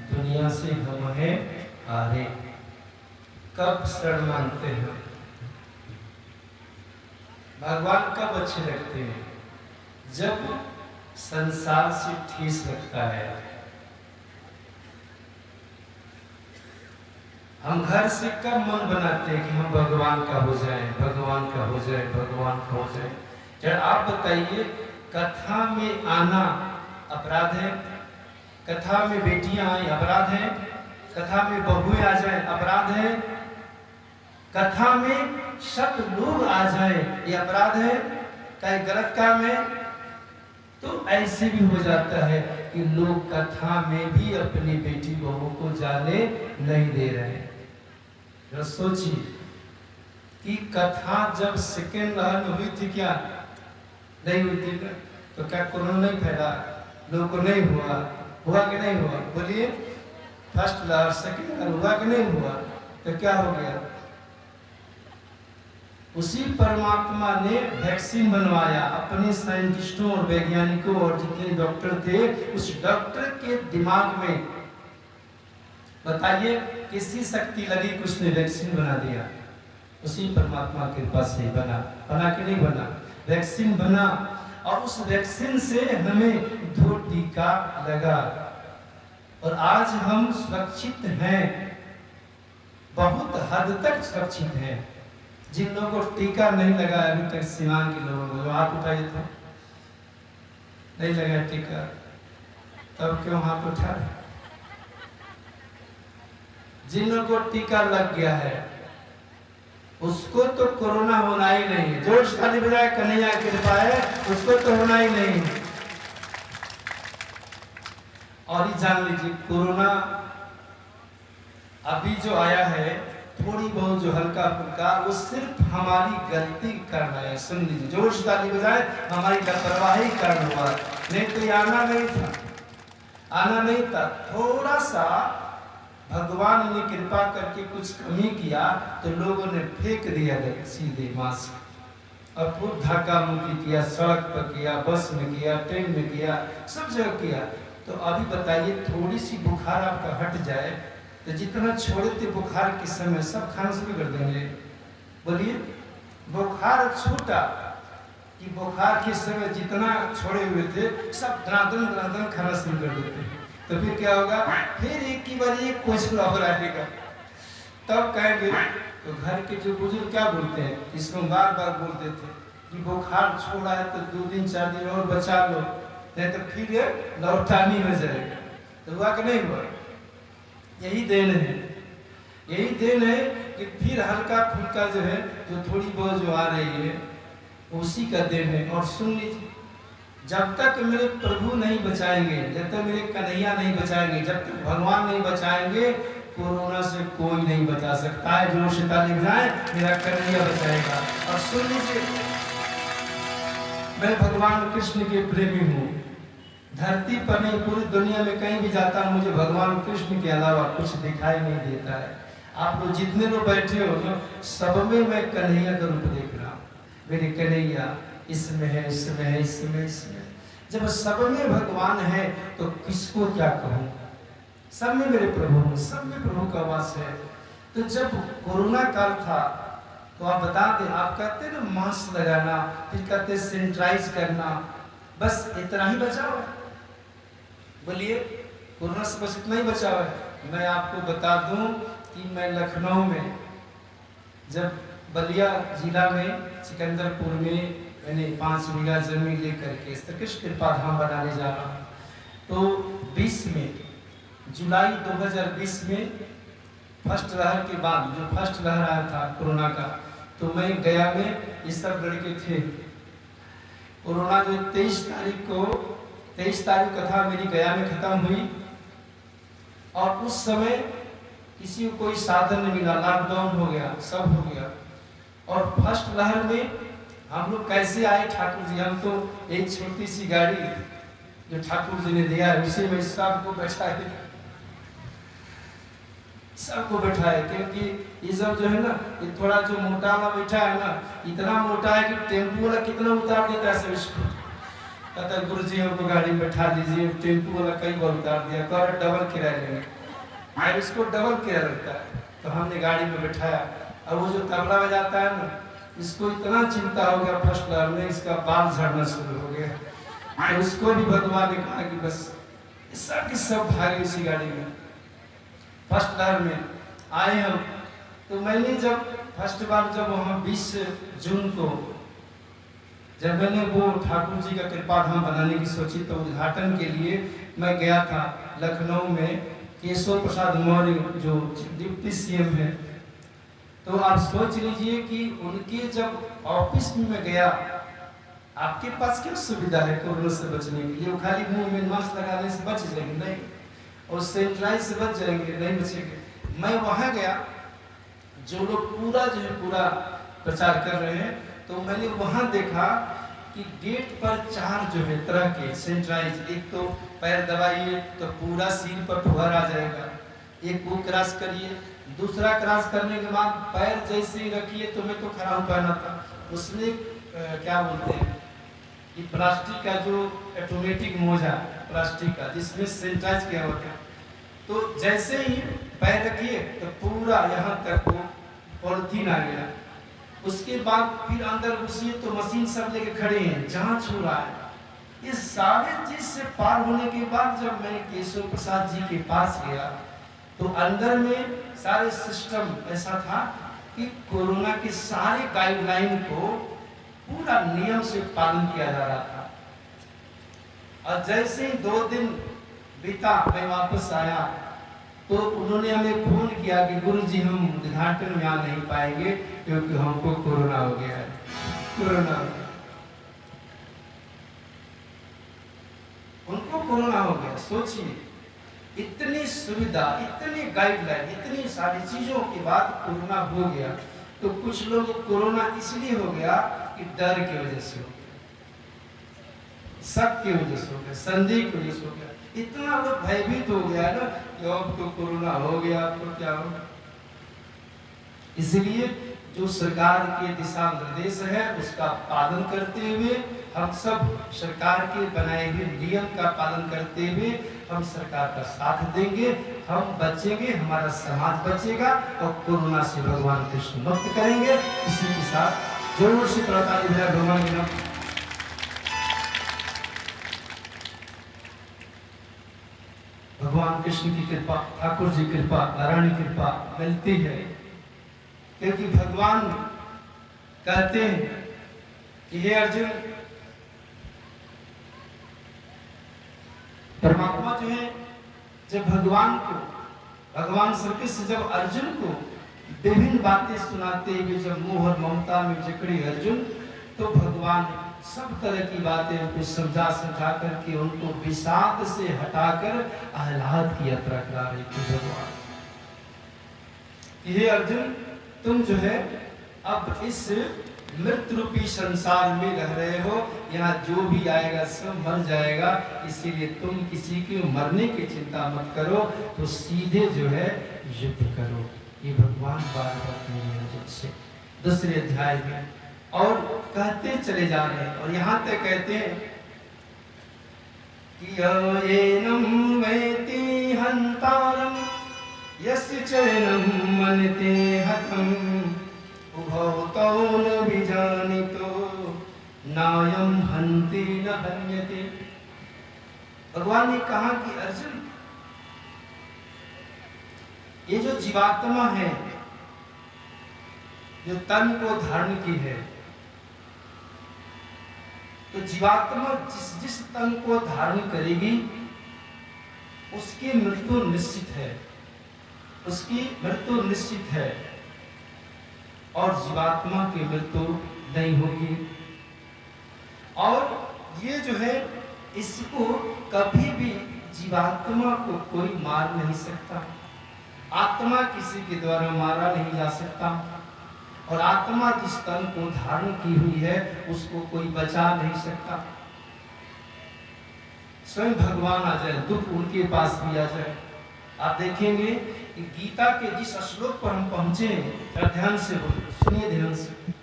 दुनिया से हम हैं आरे। कब शरण मांगते हैं? भगवान कब अच्छे लगते हैं? जब संसार से ठेस लगता है। हम घर से कब मन बनाते हैं कि हम भगवान का हो जाएं, भगवान का हो जाए, भगवान का हो जाए। जरा आप बताइए, कथा में आना अपराध है? कथा में बेटियां आई अपराध है? कथा में बहुएं आ जाए अपराध है? कथा में सब लोग आ जाए ये अपराध है? कहीं गलत काम है? तो ऐसे भी हो जाता है कि लोग कथा में भी अपनी बेटी बहू को जाने नहीं दे रहे हैं। सोचिए कि कथा जब सेकेंड लहर में हुई थी, क्या नहीं हुई थी? तो क्या कोरोना नहीं फैला? लोगों को नहीं हुआ? हुआ कि नहीं हुआ? बोलिए, फर्स्ट लहर सेकेंड लहर हुआ कि नहीं हुआ? तो क्या हो गया? उसी परमात्मा ने वैक्सीन बनवाया। अपने साइंटिस्टों और वैज्ञानिकों और जितने डॉक्टर थे, उस डॉक्टर के दिमाग में बताइए किसी शक्ति लगी कि उसने वैक्सीन बना दिया। उसी परमात्मा के कृपा से बना। बना कि नहीं बना? वैक्सीन बना, और उस वैक्सीन से हमें 2 टीका लगा और आज हम सुरक्षित हैं, बहुत हद तक सुरक्षित हैं। जिन लोगों को टीका नहीं लगा अभी तक, सीमान के लोगों को हाथ उठाइए तो नहीं लगा टीका, तब क्यों हाथ उठा? जिन लोगों को टीका लग गया है उसको तो कोरोना होना ही नहीं है। जोर से ताली बजाए, कन्हैया की कृपा है, उसको तो होना ही नहीं। और ये जान लीजिए, कोरोना अभी जो आया है, थोड़ी बहुत जो हल्का फुल्का, वो सिर्फ हमारी गलती के कारण है। सुन लीजिए, जोर से ताली बजाए, हमारी लापरवाही कारण हुआ, नहीं तो ये आना नहीं था, आना नहीं था। थोड़ा सा भगवान ने कृपा करके कुछ कमी किया तो लोगों ने फेंक दिया सीधे मास्क, और खूब धक्का मुक्की किया, सड़क पर किया, बस में किया, ट्रेन में किया, सब जगह किया। तो अभी बताइए, थोड़ी सी बुखार आपका हट जाए तो जितना छोड़े थे बुखार के समय सब खाना शुरू कर देंगे। बोलिए, बुखार छूटा कि बुखार के समय जितना छोड़े हुए थे सब दनादन दनादन खाना शुरू कर देते हैं। तो फिर क्या होगा? फिर एक ही बार एक कुछ और आएगा, तब कहेंगे। तो घर के जो बुजुर्ग क्या बोलते हैं, इसको बार बार बोलते थे कि बुखार छोड़ा है तो 2 दिन 4 दिन और बचा लो, नहीं तो फिर लौटानी हो जाएगा। तो हुआ कि नहीं हुआ? यही देन है, यही देन है कि फिर हल्का फुल्का जो है, जो थोड़ी बहुत जो आ रही है, उसी का देन है। और सुन लीजिए, जब तक मेरे प्रभु नहीं बचाएंगे, जब तक मेरे कन्हैया नहीं बचाएंगे, जब तक भगवान नहीं बचाएंगे, कोरोना से कोई नहीं बचा सकता है। जो सीता लिख जाए, मेरा कन्हैया बचाएगा। और सुन लीजिए, मैं भगवान कृष्ण के प्रेमी हूँ। धरती पर नहीं, पूरी दुनिया में कहीं भी जाता हूँ, मुझे भगवान कृष्ण के अलावा कुछ दिखाई नहीं देता है। आप लोग जितने लोग बैठे हो, सब में मैं कन्हैया का रूप देख रहा हूँ। मेरे कन्हैया इसमें है, इसमें है, इसमें, इसमें। जब सब में भगवान है तो किसको क्या कहूँ? सब में मेरे प्रभु, सब में प्रभु का वास है। तो जब कोरोना काल था तो आप बता दें, आप कहते ना मास्क लगाना, फिर कहते सैनिटाइज करना, बस इतना ही बचाव है। बोलिए, कोरोना से बस इतना ही बचाव है। मैं आपको बता दूं कि मैं लखनऊ में, जब बलिया जिला में सिकंदरपुर में मैंने 5 बीघा जमीन लेकर के श्रीकृष्ण कृपा धाम बनाने जा रहा हूँ, तो 20 में, जुलाई 2020 में फर्स्ट लहर के बाद, जो फर्स्ट लहर आया था कोरोना का, तो मैं गया में, ये सब लड़के थे। कोरोना जो 23 तारीख कथा मेरी गया में खत्म हुई, और उस समय किसी को कोई साधन नहीं मिला, लॉकडाउन हो गया, सब हो गया। और फर्स्ट लहर में हम लोग कैसे आए ठाकुर जी? हम तो एक छोटी सी गाड़ी जो ठाकुर जी ने दिया है, उसी में सबको बैठाए, सबको बैठाए। क्योंकि ये सब जो है ना, ये थोड़ा जो मोटा वाला बैठा है ना, इतना मोटा है कि टेम्पो वाला कितना उतार देता है सब इसको। कहता गुरुजी हमको गाड़ी में बैठा लीजिए, टेम्पू वाला कई बार उतार दिया, कह डबल किराया लेंगे, और इसको डबल किराया लगता है। तो हमने गाड़ी में बैठाया, और वो जो तबला बजाता है ना, इसको इतना चिंता हो गया फर्स्ट लहर में, इसका बाल झड़ना शुरू हो गया। तो उसको भी भगवान ने कहा कि बस सब के सब भागे उसी गाड़ी में। फर्स्ट लहर में आए हम, तो मैंने जब फर्स्ट बार जब वहाँ 20 जून को जब मैंने वो ठाकुर जी का कृपा धाम बनाने की सोची, तो उद्घाटन के लिए मैं गया था लखनऊ में। केशव प्रसाद मौर्य जो डिप्टी सीएम है, तो आप सोच लीजिए कि उनके जब ऑफिस में मैं गया, आपके पास क्या सुविधा है कोरोना से बचने के लिए? वो खाली मुंह में मास्क लगाने से बच जाएंगे नहीं, और सैनिटाइज से बच जाएंगे नहीं, बचेंगे। मैं वहाँ गया, जो लोग पूरा जो है पूरा प्रचार कर रहे हैं, तो मैंने वहाँ देखा कि गेट पर 4 जो है तरह के सैनिटाइज, एक तो पैर दबाइए तो पूरा सिर पर फुहार आ जाएगा, एक वो क्रॉस करिए, दूसरा क्रॉस करने के बाद पैर जैसे ही रखिए, तो मैं तो खड़ा पहना था, उसमें क्या बोलते हैं कि प्लास्टिक का जो ऑटोमेटिक मोजा प्लास्टिक का जिसमें सैनिटाइज किया होता है, तो जैसे ही पैर रखिए तो पूरा यहाँ तक वो पॉलिथीन आ गया। उसके बाद फिर अंदर घुसिए तो मशीन सब लेके खड़े हैं, जांच हो रहा है। इस सारे चीज से पार होने के बाद जब मैं केशव प्रसाद जी के पास गया, तो अंदर में सारे सिस्टम ऐसा था कि कोरोना के सारे गाइडलाइन को पूरा नियम से पालन किया जा रहा था। और जैसे ही 2 दिन बीता, मैं वापस आया, तो उन्होंने हमें फोन किया कि गुरुजी हम उद्घाटन में आ नहीं पाएंगे क्योंकि हमको कोरोना हो गया है। कोरोना उनको कोरोना हो गया। सोचिए, इतनी सुविधा, इतनी गाइडलाइन, इतनी सारी चीजों के बाद कोरोना हो गया। तो कुछ लोग कोरोना इसलिए हो गया कि डर की वजह से हो गया, शक की वजह से हो गया, संदेह की वजह से हो गया। इतना लोग भयभीत हो गया ना कि अब तो कोरोना हो गया, तो क्या होगा। इसलिए जो सरकार के दिशा निर्देश है उसका पालन करते हुए, हम सब सरकार के बनाए हुए नियम का पालन करते हुए हम सरकार का साथ देंगे, हम बचेंगे, हमारा समाज बचेगा और कोरोना से भगवान कृष्ण मुक्त करेंगे। इसी के साथ जोर से प्रताली भगवान के नाम। भगवान कृष्ण की कृपा, ठाकुर जी कृपा, नारायण कृपा मिलती है, क्योंकि भगवान कहते हैं कि हे अर्जुन, परमात्मा जो है जब भगवान श्री कृष्ण जब अर्जुन को विभिन्न बातें सुनाते हुए जब मोह और ममता में जकड़े अर्जुन, तो भगवान सब तरह की बातें उनको समझा करके उनको विषाद से हटाकर आह्लाद की यात्रा करा रहे थे भगवान। ये अर्जुन, तुम जो है अब इस मृत्यु रूपी संसार में रह रहे हो, यहाँ जो भी आएगा सब मर जाएगा, इसीलिए तुम किसी के मरने की चिंता मत करो, तो सीधे जो है युद्ध करो। ये भगवान बार-बार कह रहे हैं जिससे दूसरे अध्याय में, और कहते चले जा रहे हैं, और यहाँ तक कहते हैं कि येनम वेति हंतारम यस्य चैनम मनते हतम उभौ तौ न विजानितो नायम हन्ति न हन्यते। भगवान ने कहा कि अर्जुन, ये जो जीवात्मा है, जो तन को धारण की है, तो जीवात्मा जिस तन को धारण करेगी उसकी मृत्यु निश्चित है, उसकी मृत्यु निश्चित है, और जीवात्मा की मृत्यु नहीं होगी। और ये जो है, इसको कभी भी जीवात्मा को कोई मार नहीं सकता, आत्मा किसी के द्वारा मारा नहीं जा सकता, और आत्मा जिस तन को धारण की हुई है उसको कोई बचा नहीं सकता। स्वयं भगवान आ जाए, दुख उनके पास भी आ जाए। आप देखेंगे कि गीता के जिस श्लोक पर हम पहुंचे, ध्यान से सुनिए, ध्यान से।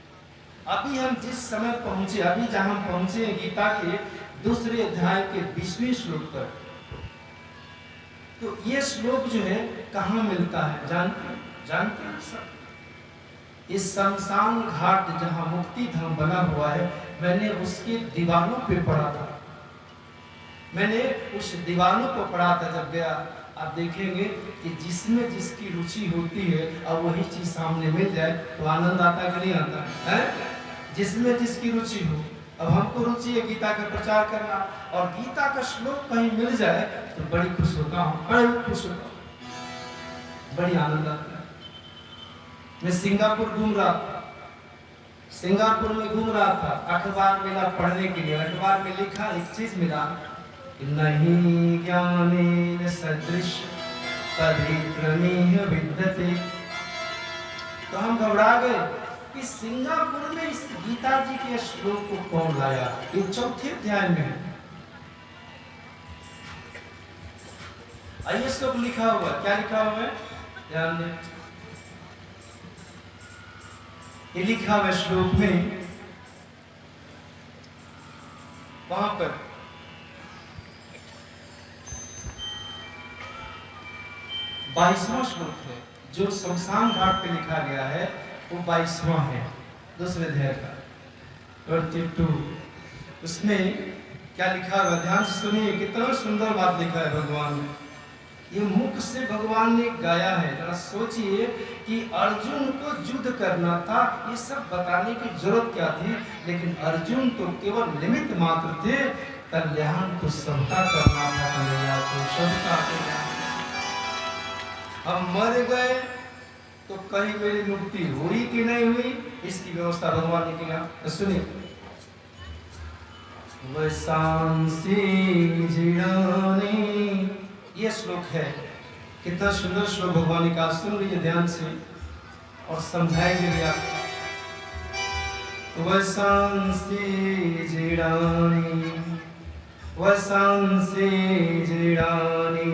अभी हम जिस समय पहुंचे, अभी जहां हम पहुंचे गीता के दूसरे अध्याय के 20वें श्लोक पर। तो ये श्लोक जो है कहाँ मिलता है जानते हैं सब? इस शमशान घाट जहाँ मुक्ति धाम बना हुआ है, मैंने उसके दीवानों पे पढ़ा था। मैंने उस दीवानों को पढ़ा था जब गया। आप देखेंगे कि जिसमें जिसकी रुचि होती है अब वही चीज सामने मिल जाए तो आनंद आता कि नहीं आता है? जिसमें जिसकी रुचि हो। अब हमको रुचि है गीता का प्रचार करना, और गीता का श्लोक कहीं मिल जाए तो बड़ी खुश होता हूँ, बड़ी खुश होता हूँ, बड़ी आनंद आता है। मैं सिंगापुर घूम रहा था, सिंगापुर में घूम रहा था, अखबार मिला पढ़ने के लिए। अखबार में लिखा एक चीज मिला, नहीं ज्ञानेन सदृश पवित्रमेह विद्यते। तो हम घबरा गए कि सिंगापुर में इस गीता जी के श्लोक को कौन लाया। ये 4थे अध्याय में है। आइए श्लोक लिखा हुआ, क्या लिखा हुआ है ध्यान दें। ये लिखा हुआ श्लोक में, वहां पर बाईसवां श्लोक है जो शमशान घाट पे लिखा गया है, वो 22वां है दूसरे अध्याय का 22। उसमें क्या लिखा हुआ ध्यान से सुनिए, कितना सुंदर बात लिखा है भगवान ने। ये मुख से भगवान ने गाया है। जरा सोचिए कि अर्जुन को युद्ध करना था, ये सब बताने की जरूरत क्या थी, लेकिन अर्जुन तो केवल निमित्त मात्र थे। कल्याण तो सबका करना था, कन्हैया को सबका करना। हम मर गए तो कहीं मेरी मुक्ति हुई कि नहीं हुई, इसकी व्यवस्था भगवान ने किया। तो सुनिए, वसांसी जिरानी, ये श्लोक है। कितना सुंदर श्लोक भगवान ने कहा। सुन लीजिए ध्यान से और समझाएंगे भी आप। वसांसी जिरानी, वसांसी जिरानी,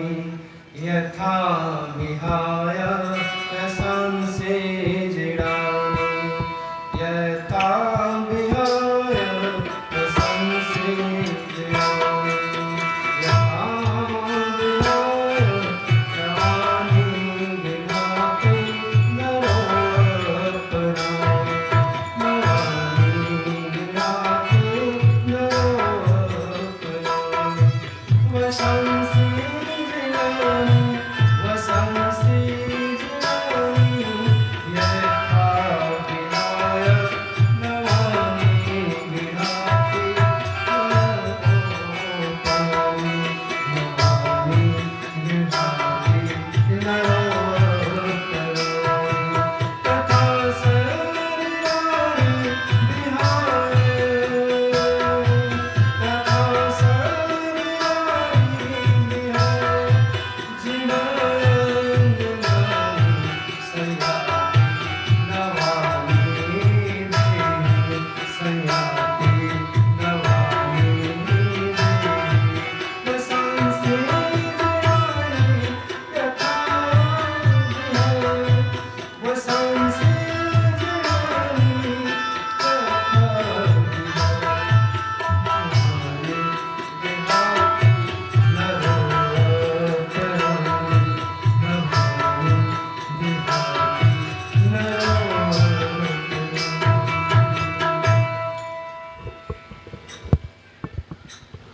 यथा विहाय वसांसी जिरानी, यथा विहाय वसांसी जिरानी, यथा विहाय जवानी विधाते नरोपराय, नवानी विधाते नरोपराय, वसांसी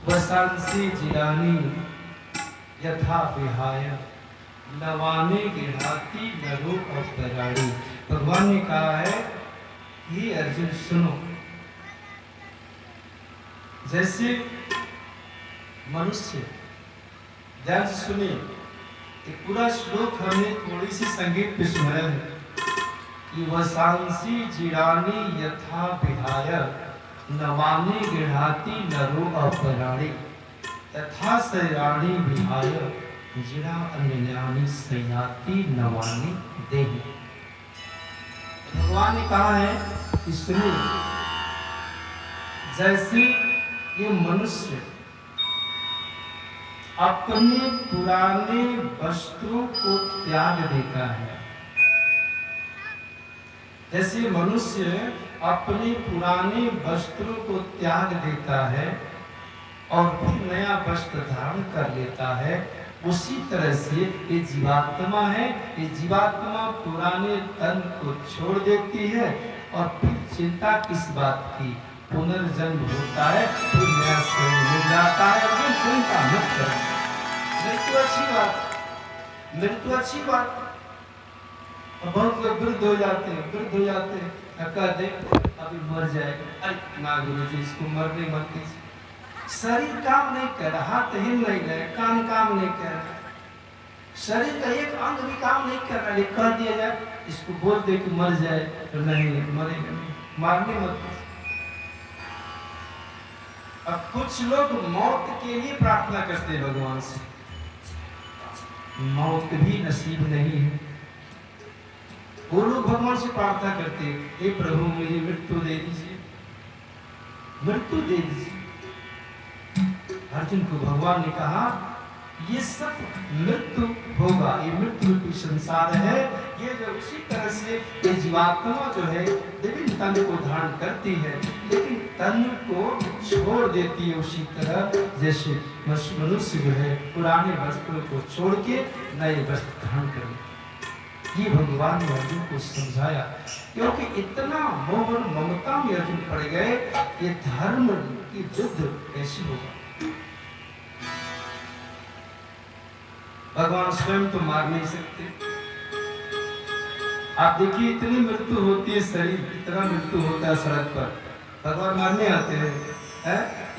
वसांसी जिरानी, यथा विहाय नवाने गिढ़ाती नरो और पराड़ी। भगवान ने कहा है, ये अर्जुन सुनो, जैसे मनुष्य, ध्यान से सुनिए, एक पूरा श्लोक हमने थोड़ी सी संगीत पे सुनाया है कि वसांसी जिरानी यथा विहाय नवाने गिढ़ाती नरो अपराणी, तथा सयाणी विहाय जिरा अन्यानी सयाती नवानी देही। भगवान ने कहा है कि सुनिए, जैसे ये मनुष्य अपने पुराने वस्त्रों को त्याग देता है, जैसे मनुष्य अपने पुराने वस्त्रों को त्याग देता है, और फिर नया वस्त्र धारण कर लेता है। उसी तरह से ये जीवात्मा है, ये जीवात्मा पुराने तन को छोड़ देती है और फिर चिंता किस बात की, पुनर्जन्म होता है, फिर नया शरीर मिल जाता है। और चिंता मत करो, मृत्यु अच्छी बात, मृत्यु अच्छी बात। बहुत लोग वृद्ध हो जाते हैं, वृद्ध हो जाते हैं, कहते अभी मर जाएगा, अरे ना गुरु जी इसको मरने मत दीजिए। शरीर काम नहीं कर रहा, हाथ हिल नहीं रहे, कान काम नहीं कर रहा, शरीर का एक अंग भी काम नहीं कर रहा, कह दिया जाए इसको बोल दे कि मर जाए तो नहीं मरेगा, नहीं मारने मत। अब कुछ लोग मौत के लिए प्रार्थना करते हैं भगवान से, मौत भी नसीब नहीं है। वो लोग भगवान से प्रार्थना करते हैं, हे प्रभु मुझे मृत्यु दे दीजिए, मृत्यु दे दीजिए। अर्जुन को भगवान ने कहा ये सब मृत्यु होगा, ये मृत्यु रूपी संसार है। ये जो उसी तरह से ये जीवात्मा जो है विभिन्न तन को धारण करती है, लेकिन तन को छोड़ देती है उसी तरह जैसे मनुष्य जो है पुराने वस्त्रों को छोड़ के नए वस्त्र धारण करे। ये भगवान ने अर्जुन को समझाया, क्योंकि इतना मोह और ममता में अर्जुन पड़ गए, ये धर्म की युद्ध कैसे होगा। भगवान स्वयं तो मार नहीं सकते। आप देखिए इतनी मृत्यु होती है, शरीर इतना मृत्यु होता है सड़क पर, भगवान मारने आते हैं?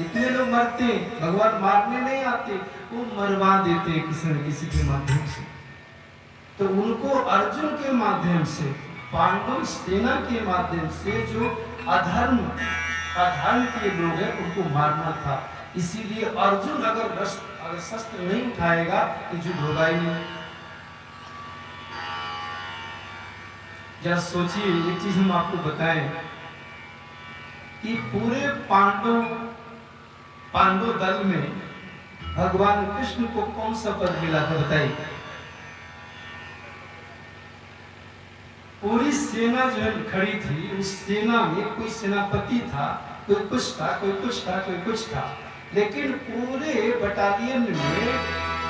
इतने लोग मरते हैं, भगवान मारने नहीं आते, वो मरवा देते हैं किसी न किसी के माध्यम से। तो उनको अर्जुन के माध्यम से, पांडव सेना के माध्यम से जो अधर्म के लोग हैं उनको मारना था। इसीलिए अर्जुन अगर शस्त्र नहीं उठाएगा तो युद्ध होगा ही नहीं। जरा सोचिए, एक चीज हम आपको बताएं कि पूरे पांडव दल में भगवान कृष्ण को कौन सा पद मिला था, बताइए। पूरी सेना जो है खड़ी थी, उस सेना में कोई सेनापति था, कोई कुछ था, कोई कुछ था, कोई कुछ था, लेकिन पूरे बटालियन में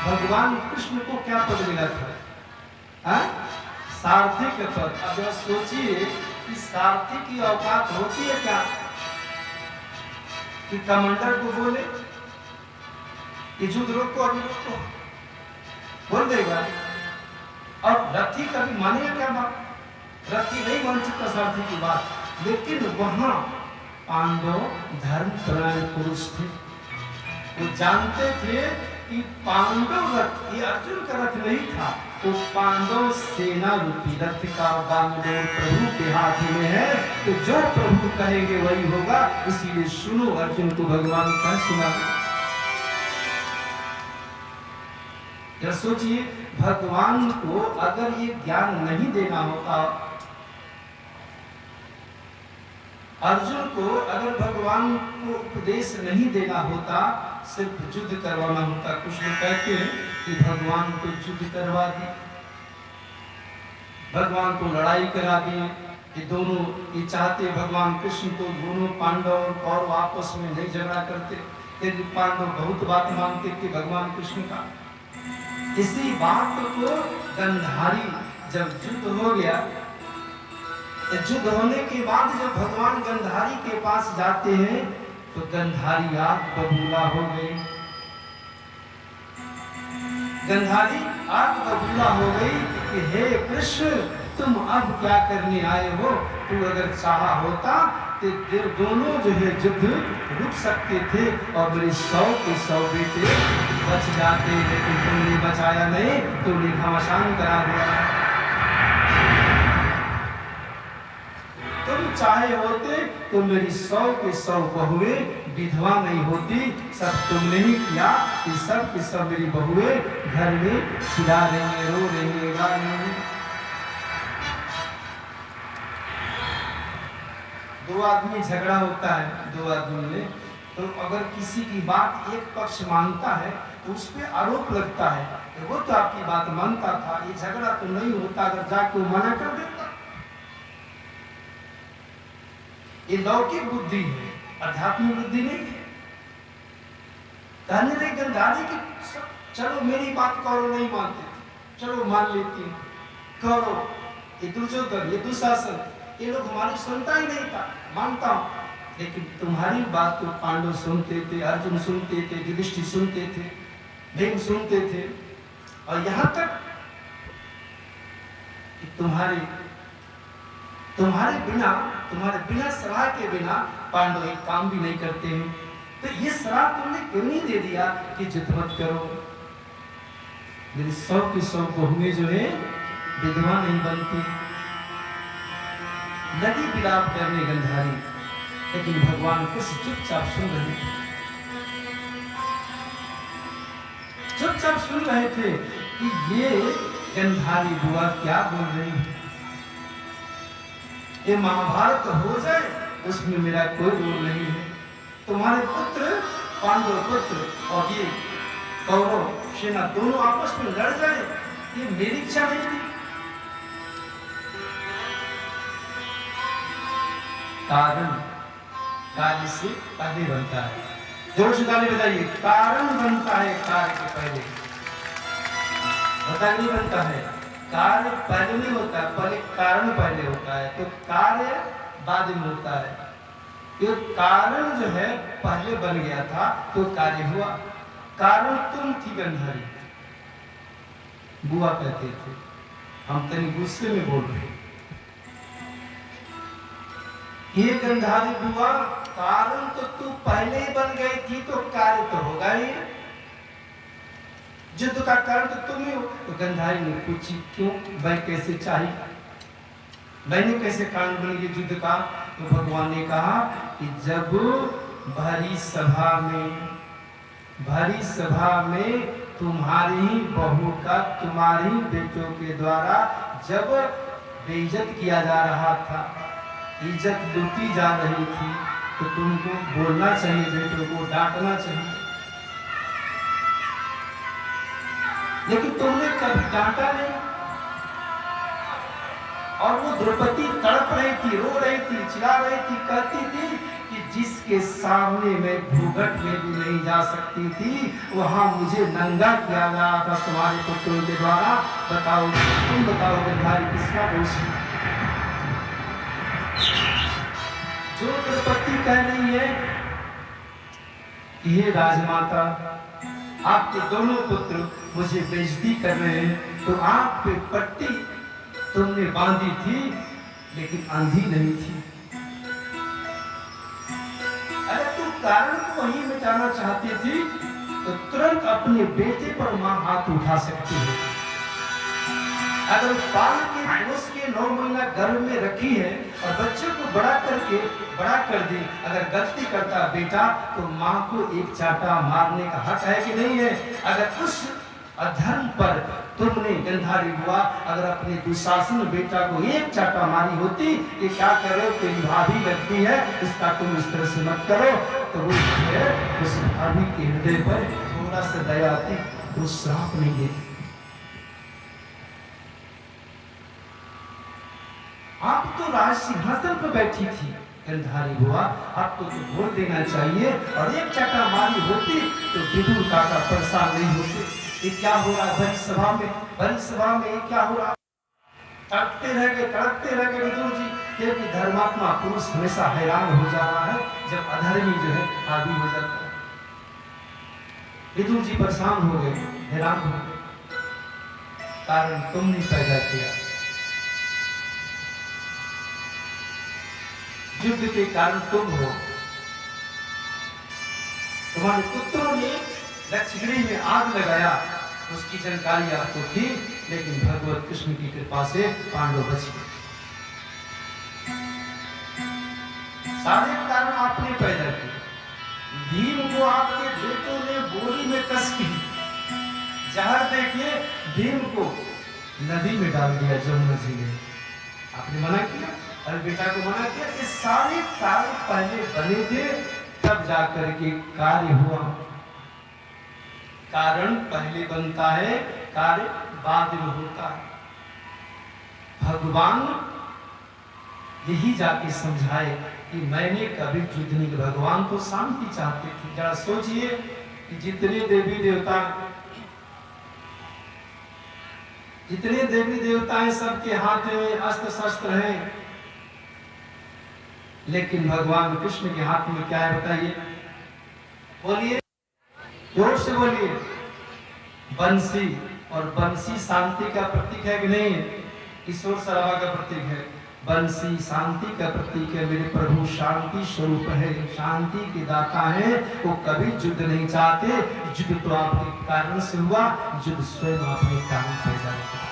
भगवान कृष्ण को क्या पद मिला था? सारथी का पद। अब आप सोचिए कि सारथी की औकात होती है क्या कि कमांडर को बोले कि युद्ध रोको, अभी रोको, बोल देगा। और रथी कभी मानेगा क्या बात? रथी नहीं मान सकता सारथी की बात। लेकिन वहां पांडव धर्मपरायण पुरुष थे, वो जानते थे कि पांडव रथ, ये अर्जुन का रथ नहीं था, तो पांडव सेना रूपी रथ का बांग्लोर प्रभु के हाथ में है, तो जो प्रभु कहेंगे वही होगा। इसीलिए सुनो, अर्जुन को भगवान का सुना। या सोचिए, भगवान को अगर ये ज्ञान नहीं देना होता, अर्जुन को अगर भगवान को उपदेश नहीं देना होता, सिर्फ युद्ध करवाना होता। कुछ लोग कहते हैं कि भगवान को युद्ध करवा दी, भगवान को लड़ाई करा दी, ये दोनों ये चाहते भगवान कृष्ण को दोनों पांडव और आपस में नहीं झगड़ा करते, यदि पांडव बहुत बात मानते थे भगवान कृष्ण का। इसी बात को गंधारी जब युद्ध हो गया, युद्ध होने के बाद जब भगवान गंधारी के पास जाते हैं तो गंधारी आग बबूला हो गई, गंधारी आग बबूला हो गई कि हे कृष्ण, तुम अब क्या करने आए हो? तू अगर चाहा होता तो दोनों जो है युद्ध रुक सकते थे और मेरे 100 के 100 बेटे बच जाते, लेकिन तुमने बचाया नहीं, तुमने घमासान करा दिया। तुम चाहे होते तो मेरी 100 के 100 बहुएं विधवा नहीं होती, सब तुमने ही किया कि सब के सब मेरी बहुएं घर में खिला रही, रो रही, गा रही। दो आदमी झगड़ा होता है, दो आदमी में, तो अगर किसी की बात एक पक्ष मानता है तो उस पर आरोप लगता है कि वो तो आपकी बात मानता था, ये झगड़ा तो नहीं होता अगर जाके मना कर देता। ये लौकिक बुद्धि है, आध्यात्मिक बुद्धि नहीं है। कहने लगे गंधारी कि चलो मेरी बात कौरव नहीं मानते, चलो मान लेती हूँ। कौरव, ये दुर्योधन, ये दुशासन, ये लोग हमारी सुनता ही नहीं था, मानता हूँ, लेकिन तुम्हारी बात तो पांडव सुनते थे, अर्जुन सुनते थे, युधिष्ठिर सुनते थे, भीम सुनते थे, और यहाँ तक कि तुम्हारे बिना सलाह के बिना पांडव एक काम भी नहीं करते हैं। तो ये सलाह तुमने क्यों नहीं दे दिया कि युद्ध मत करो? मेरी 100 की 100 बहुएं जो है विधवा नहीं बनती। लगी विलाप करने गंधारी, लेकिन भगवान कृष्ण चुपचाप सुन रहे थे, चुपचाप सुन रहे थे कि ये गंधारी बुआ क्या बोल रही है। ये महाभारत हो जाए उसमें मेरा कोई रोल नहीं है। तुम्हारे पुत्र पांडव पुत्र और ये कौरव सेना दोनों आपस में लड़ जाए, ये मेरी इच्छा नहीं थी। कारण कार्य से पहले बनता है। जोर से ताली बजाइए। कारण बनता है कार्य के पहले, पता नहीं बनता है। कार्य पहले नहीं होता, पहले कारण पहले होता है, तो कार्य बाद में होता है। ये कारण जो है पहले बन गया था तो कार्य हुआ। कारण तुम थी गंधारी, बुआ कहते थे, हम तनी गुस्से में बोल रहे। ये गंधारी बुआ, कारण तो तू पहले ही बन गई थी तो कार्य तो होगा ही। युद्ध का कारण तो तुम ही हो। तो गंधारी ने पूछी क्यों, मैं कैसे चाहिए, मैंने कैसे कारण बन गया युद्ध का? तो भगवान ने कहा कि जब भरी सभा में तुम्हारी बहू का तुम्हारी बेटों के द्वारा जब बेइज्जत किया जा रहा था, इज्जत लूटी जा रही थी, तो तुमको बोलना चाहिए, बेटों को डांटना चाहिए। लेकिन तुमने कभी डांटा नहीं। और वो द्रौपदी तड़प रही थी, रो रही थी, चिल्ला रही थी, कहती थी कि जिसके सामने मैं घूंघट में भी नहीं जा सकती थी, वहां मुझे नंगा किया गया था तुम्हारे पुत्रों के द्वारा। बताओ, तुम बताओ गंधारी किसका दोष है? जो द्रौपदी कह रही है कि हे राजमाता, आपके दोनों पुत्र मुझे बेइज्जती कर रहे हैं, तो आप पे पट्टी तुमने बांधी थी लेकिन अंधी नहीं थी। अरे तुम कारण को वही मिटाना चाहती थी तो तुरंत अपने बेटे पर मां हाथ उठा सकती है। अगर पाल के दोस्त के 9 महीना गर्भ में रखी है और बच्चे को बड़ा कर दी, अगर गलती करता बेटा तो मां को एक चाटा मारने का हक है कि नहीं है? अगर उस अधर्म पर तुमने गंधारी बुआ अगर अपने दुशासन बेटा को एक चाटा मारी होती, ये क्या करो, तेरी भाभी लगती है, इसका तुम इस तरह से मत करो, तो वो उस भाभी के हृदय पर थोड़ा सा दया आती, वो श्राप नहीं देती। आप तो राज सिंहासन पर बैठी थी गंधारी बुआ, आपको तो बोल देना चाहिए, और एक चाटा मारी होती तो विदुर काका परेशान नहीं होते। ये क्या हो रहा है भरी सभा में ये क्या हो रहा? तड़पते रह गए विदुर जी, क्योंकि धर्मात्मा पुरुष हमेशा हैरान हो जा रहा है जब अधर्मी जो है हावी हो जाता है। विदुर जी परेशान हो गए, हैरान हो गए, कारण तुमने पैदा किया, युद्ध के कारण तुम हो। तुम्हारे पुत्रों ने लक्षगृह में आग लगाया, उसकी जानकारी आपको थी, लेकिन भगवत कृष्ण की कृपा से पांडव बच गए। सारे कारण आपने पैदा किए। भीम को आपके बेटों ने बोरी में कस की जहर देके भीम को नदी में डाल दिया, जमुना जी में। आपने मना किया और बेटा को मना किया। ये सारे कार्य पहले बने थे, तब जाकर के कार्य हुआ। कारण पहले बनता है, कार्य बाद में होता है। भगवान यही जाके समझाए कि मैंने कभी युद्ध नहीं किया। भगवान तो शांति चाहते थे। जरा सोचिए, कि जितने देवी देवता हैं सबके हाथ में अस्त्र शस्त्र हैं, लेकिन भगवान कृष्ण के हाथ में क्या है बताइए? बोलिए, जोर से बोलिए। बंसी। और बंसी शांति का प्रतीक है कि नहीं? ईश्वर सरावा का प्रतीक है। बंसी शांति का प्रतीक है। मेरे प्रभु शांति स्वरूप है, शांति के दाता है। वो कभी युद्ध नहीं चाहते। युद्ध तो आपके कारण से हुआ, युद्ध स्वयं आपने कारण पैदा किया।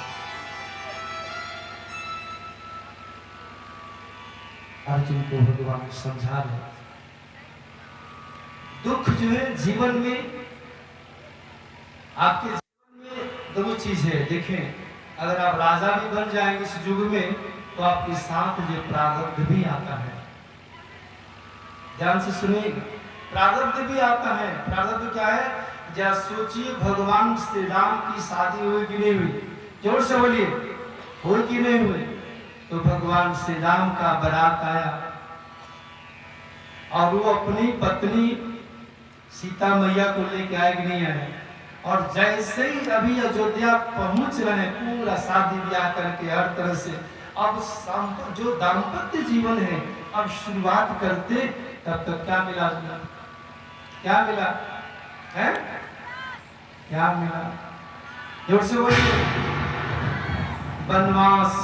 अर्जुन को भगवान समझा रहे, दुख जो है जीवन में, आपके जीवन में दो चीज है। देखें, अगर आप राजा भी बन जाएंगे इस युग में, तो आपके साथ जो प्रारब्ध भी आता है। ध्यान से सुनिए, प्रारब्ध भी आता है। प्रारब्ध क्या है? जरा सोचिए, भगवान श्री राम की शादी हुई कि नहीं हुई? जोर से बोलिए, हुई कि नहीं हुई? तो भगवान श्री राम का बारात आया और वो अपनी पत्नी सीता मैया को लेके आए कि नहीं आए? और जैसे ही अभी अयोध्या पहुंच रहे हैं, पूरा शादी ब्याह करके हर तरह से, अब जो दाम्पत्य जीवन है अब शुरुआत करते, तब तक क्या मिला? क्या मिला है? क्या मिला? जोर से बोलिए। वनवास।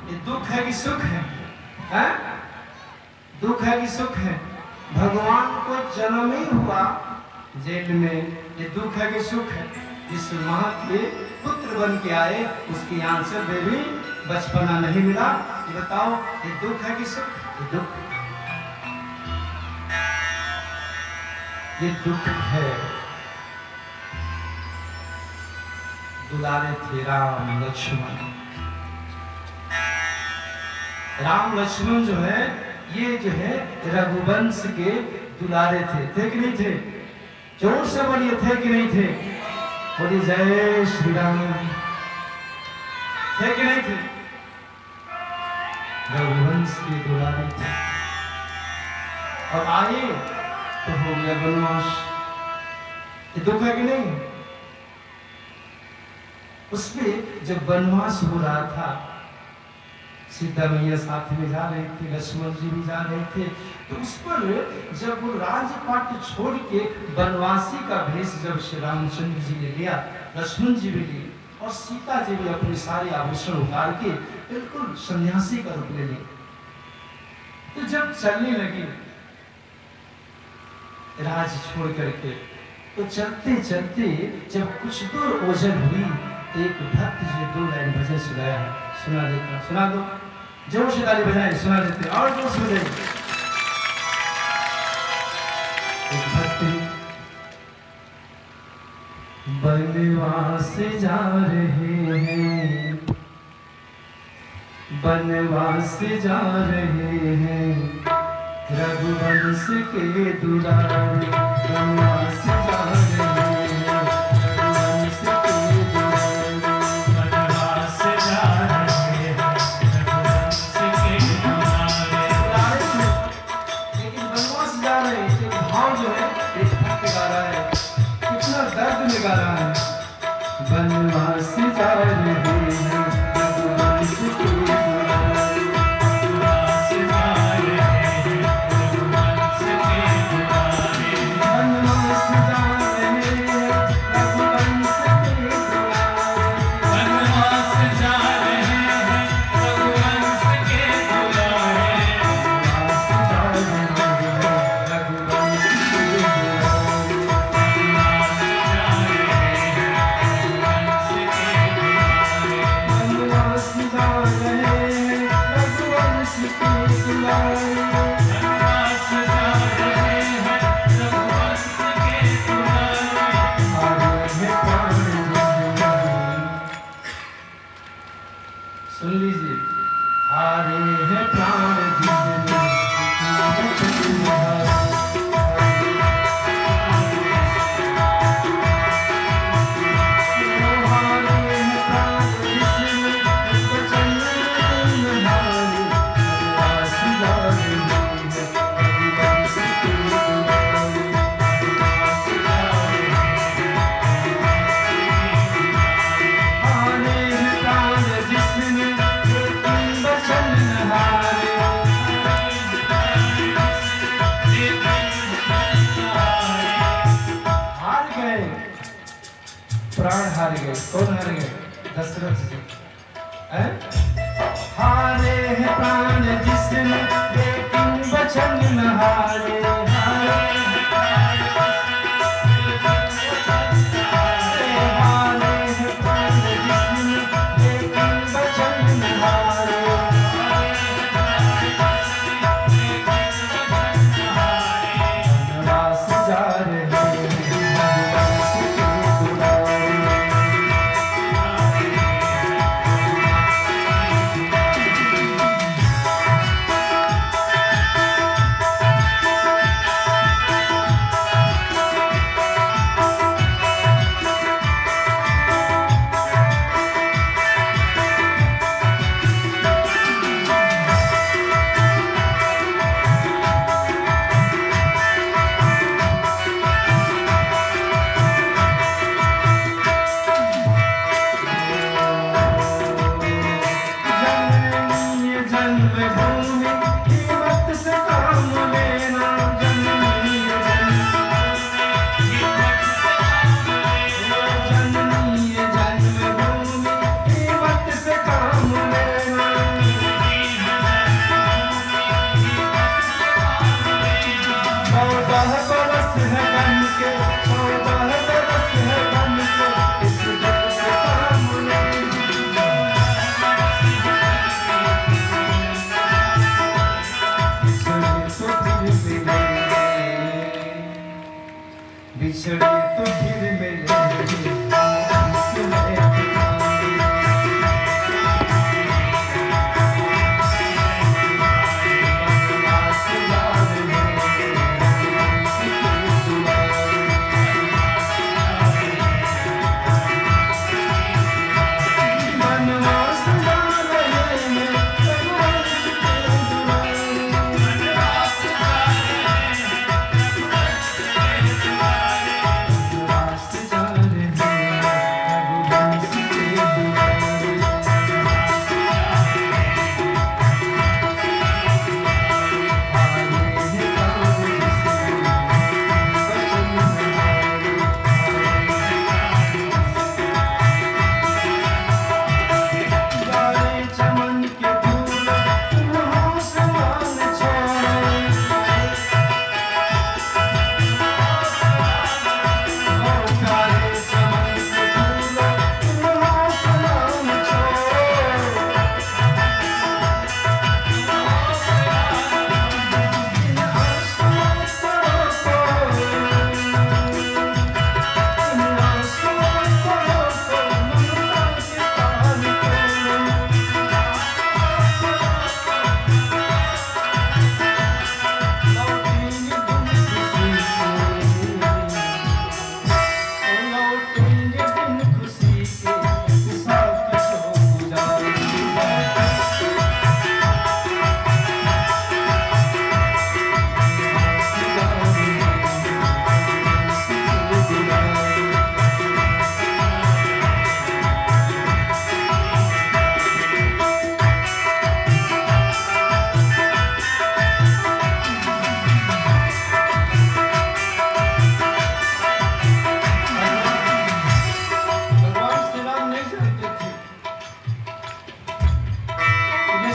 ये दुख है कि सुख है? हैं? दुख है कि सुख है? भगवान को जन्म ही हुआ जेल में, ये दुख है कि सुख है? इस मां के पुत्र बन के आए, उसकी आंसर में भी बचपना नहीं मिला। ये बताओ, ये दुख है कि सुख? ये दुख, ये दुख है। दुलारे थे राम लक्ष्मण। राम लक्ष्मण जो है, ये जो है रघुवंश के दुलारे थे कि नहीं थे? जोर से बोलिए, थे कि नहीं थे? बोलिए जय श्री राम। थे कि नहीं थे? रघुवंश के दुलारे थे। और आए तो हो गया वनवास। ये दुख है कि नहीं? उसमें जब वनवास हो रहा था, सीता मैया साथ में जा रहे थे, लक्ष्मण जी भी जा रहे थे, तो उस पर जब वो राजपाट छोड़ के वनवासी का भेष जब श्री रामचंद्र जी ने लिया, लक्ष्मण जी भी लिए, और सीता जी भी अपने सारे आभूषण उतार के बिल्कुल सन्यासी का रूप ले ली। तो जब चलने लगी राज छोड़ करके, तो चलते चलते जब कुछ दूर ओझल हुई, एक भक्त जी 2 लाइन भजन सुनाया है, सुना देता, सुना दो। जोर से ताली बजाएं, सुना देते और जोर से बजाएं। एक भक्त बनवास जा रहे हैं, बनवास जा रहे हैं, रघुवंश के दुलारे बनवास जा रहे हैं। बनवास जा रहे हैं, रघुवंश के दुलारे, बनवास जा रहे हैं, रघुवंश के दुलारे, बनवास जा रहे हैं, रघुवंश के दुलारे, बनवास जा रहे हैं, रघुवंश के दुलारे, बनवास जा रहे हैं, रघुवंश के सुन लीजिए, हारे हैं प्राण जिसने दशरथ जी हारे हैं प्राण जिसने लेकिन वचन न हारे, हारे हैं प्राण जिसने लेकिन वचन न हारे, वनवास जा रहे बिछड़े तो फिर मिलेंगे।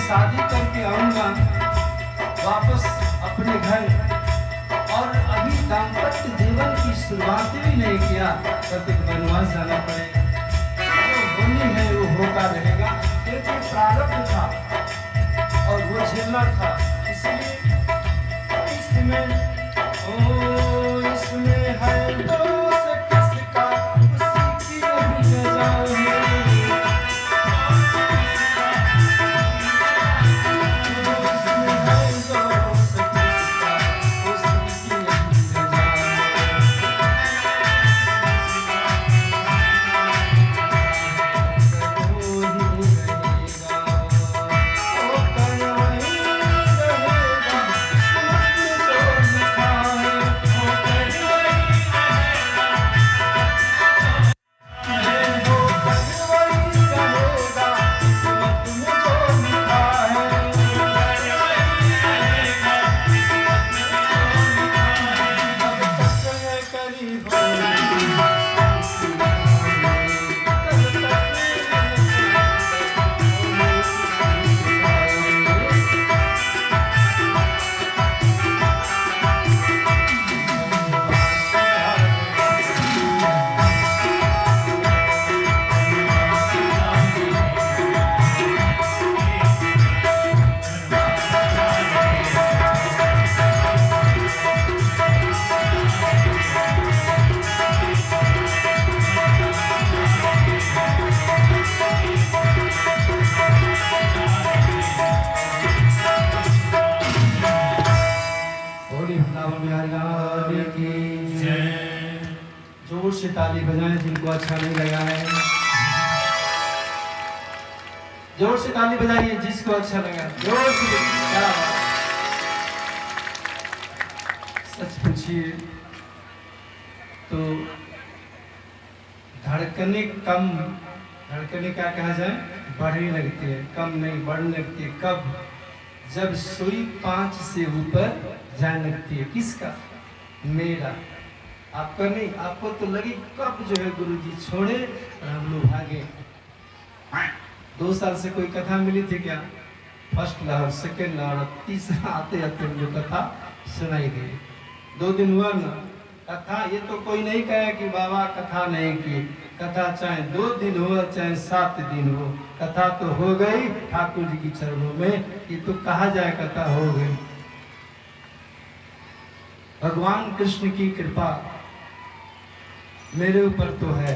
शादी करके आऊंगा वापस अपने घर, और अभी दाम्पत्य जीवन की शुरुआत भी नहीं किया तब तक वनवास जाना पड़ेगा। जो होनी है वो होता रहेगा, क्योंकि प्रारब्ध था और वो झेलना था। इसलिए इसमें है दोष किसका, उसी की नहीं सजा है। से ताली बजाएं जिनको अच्छा नहीं लगा है। जोर से ताली बजाइए जिसको अच्छा लगा, जोर से। क्या बात। सच पूछिए तो धड़कने कम, धड़कने क्या कहा जाए, बढ़ने लगती है, कम नहीं बढ़ने लगती है। कब? जब सुई 5 से ऊपर जाने लगती है। किसका? मेरा। आपका नहीं। आपको तो लगी कब जो है गुरुजी छोड़े और हम लोग भागे। 2 साल से कोई कथा मिली थी क्या? फर्स्ट लहर, सेकेंड लहर, तीसरा आते आते मुझे कथा सुनाई गई। 2 दिन हुआ ना कथा। ये तो कोई नहीं कहे कि बाबा कथा नहीं की। कथा चाहे 2 दिन हो चाहे 7 दिन हो, कथा तो हो गई ठाकुर जी की चरणों में। ये तो कहा जाए कथा हो गई। भगवान कृष्ण की कृपा मेरे ऊपर तो है।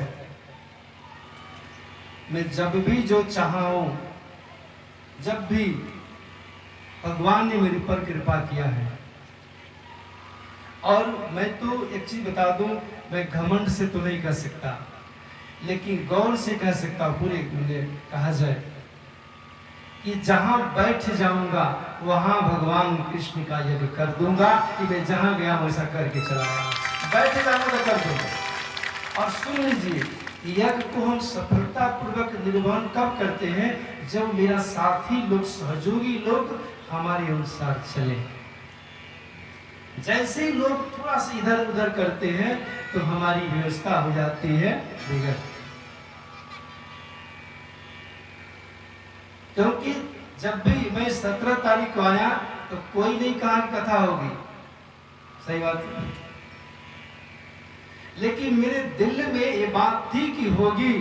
मैं जब भी जो चाहूं, जब भी भगवान ने मेरे ऊपर कृपा किया है। और मैं तो एक चीज बता दूं, मैं घमंड से तो नहीं कह सकता, लेकिन गौर से कह सकता हूं। पूरे मुझे कहा जाए कि जहां बैठ जाऊंगा वहां भगवान कृष्ण का यज्ञ कर दूंगा कि मैं जहां गया वैसा करके चला आया। बैठ जाऊंगा तो कर दूंगा। और सुन लीजिए, यज्ञ को हम सफलता पूर्वक निर्वहन कब करते हैं? जब मेरा साथी लोग, सहयोगी लोग हमारे अनुसार चले। जैसे ही लोग थोड़ा सा इधर उधर करते हैं तो हमारी व्यवस्था हो जाती है बिगड़। क्योंकि जब भी मैं 17 तारीख को आया तो कोई नहीं कहा कथा होगी, सही बात है। लेकिन मेरे दिल में ये बात थी कि होगी।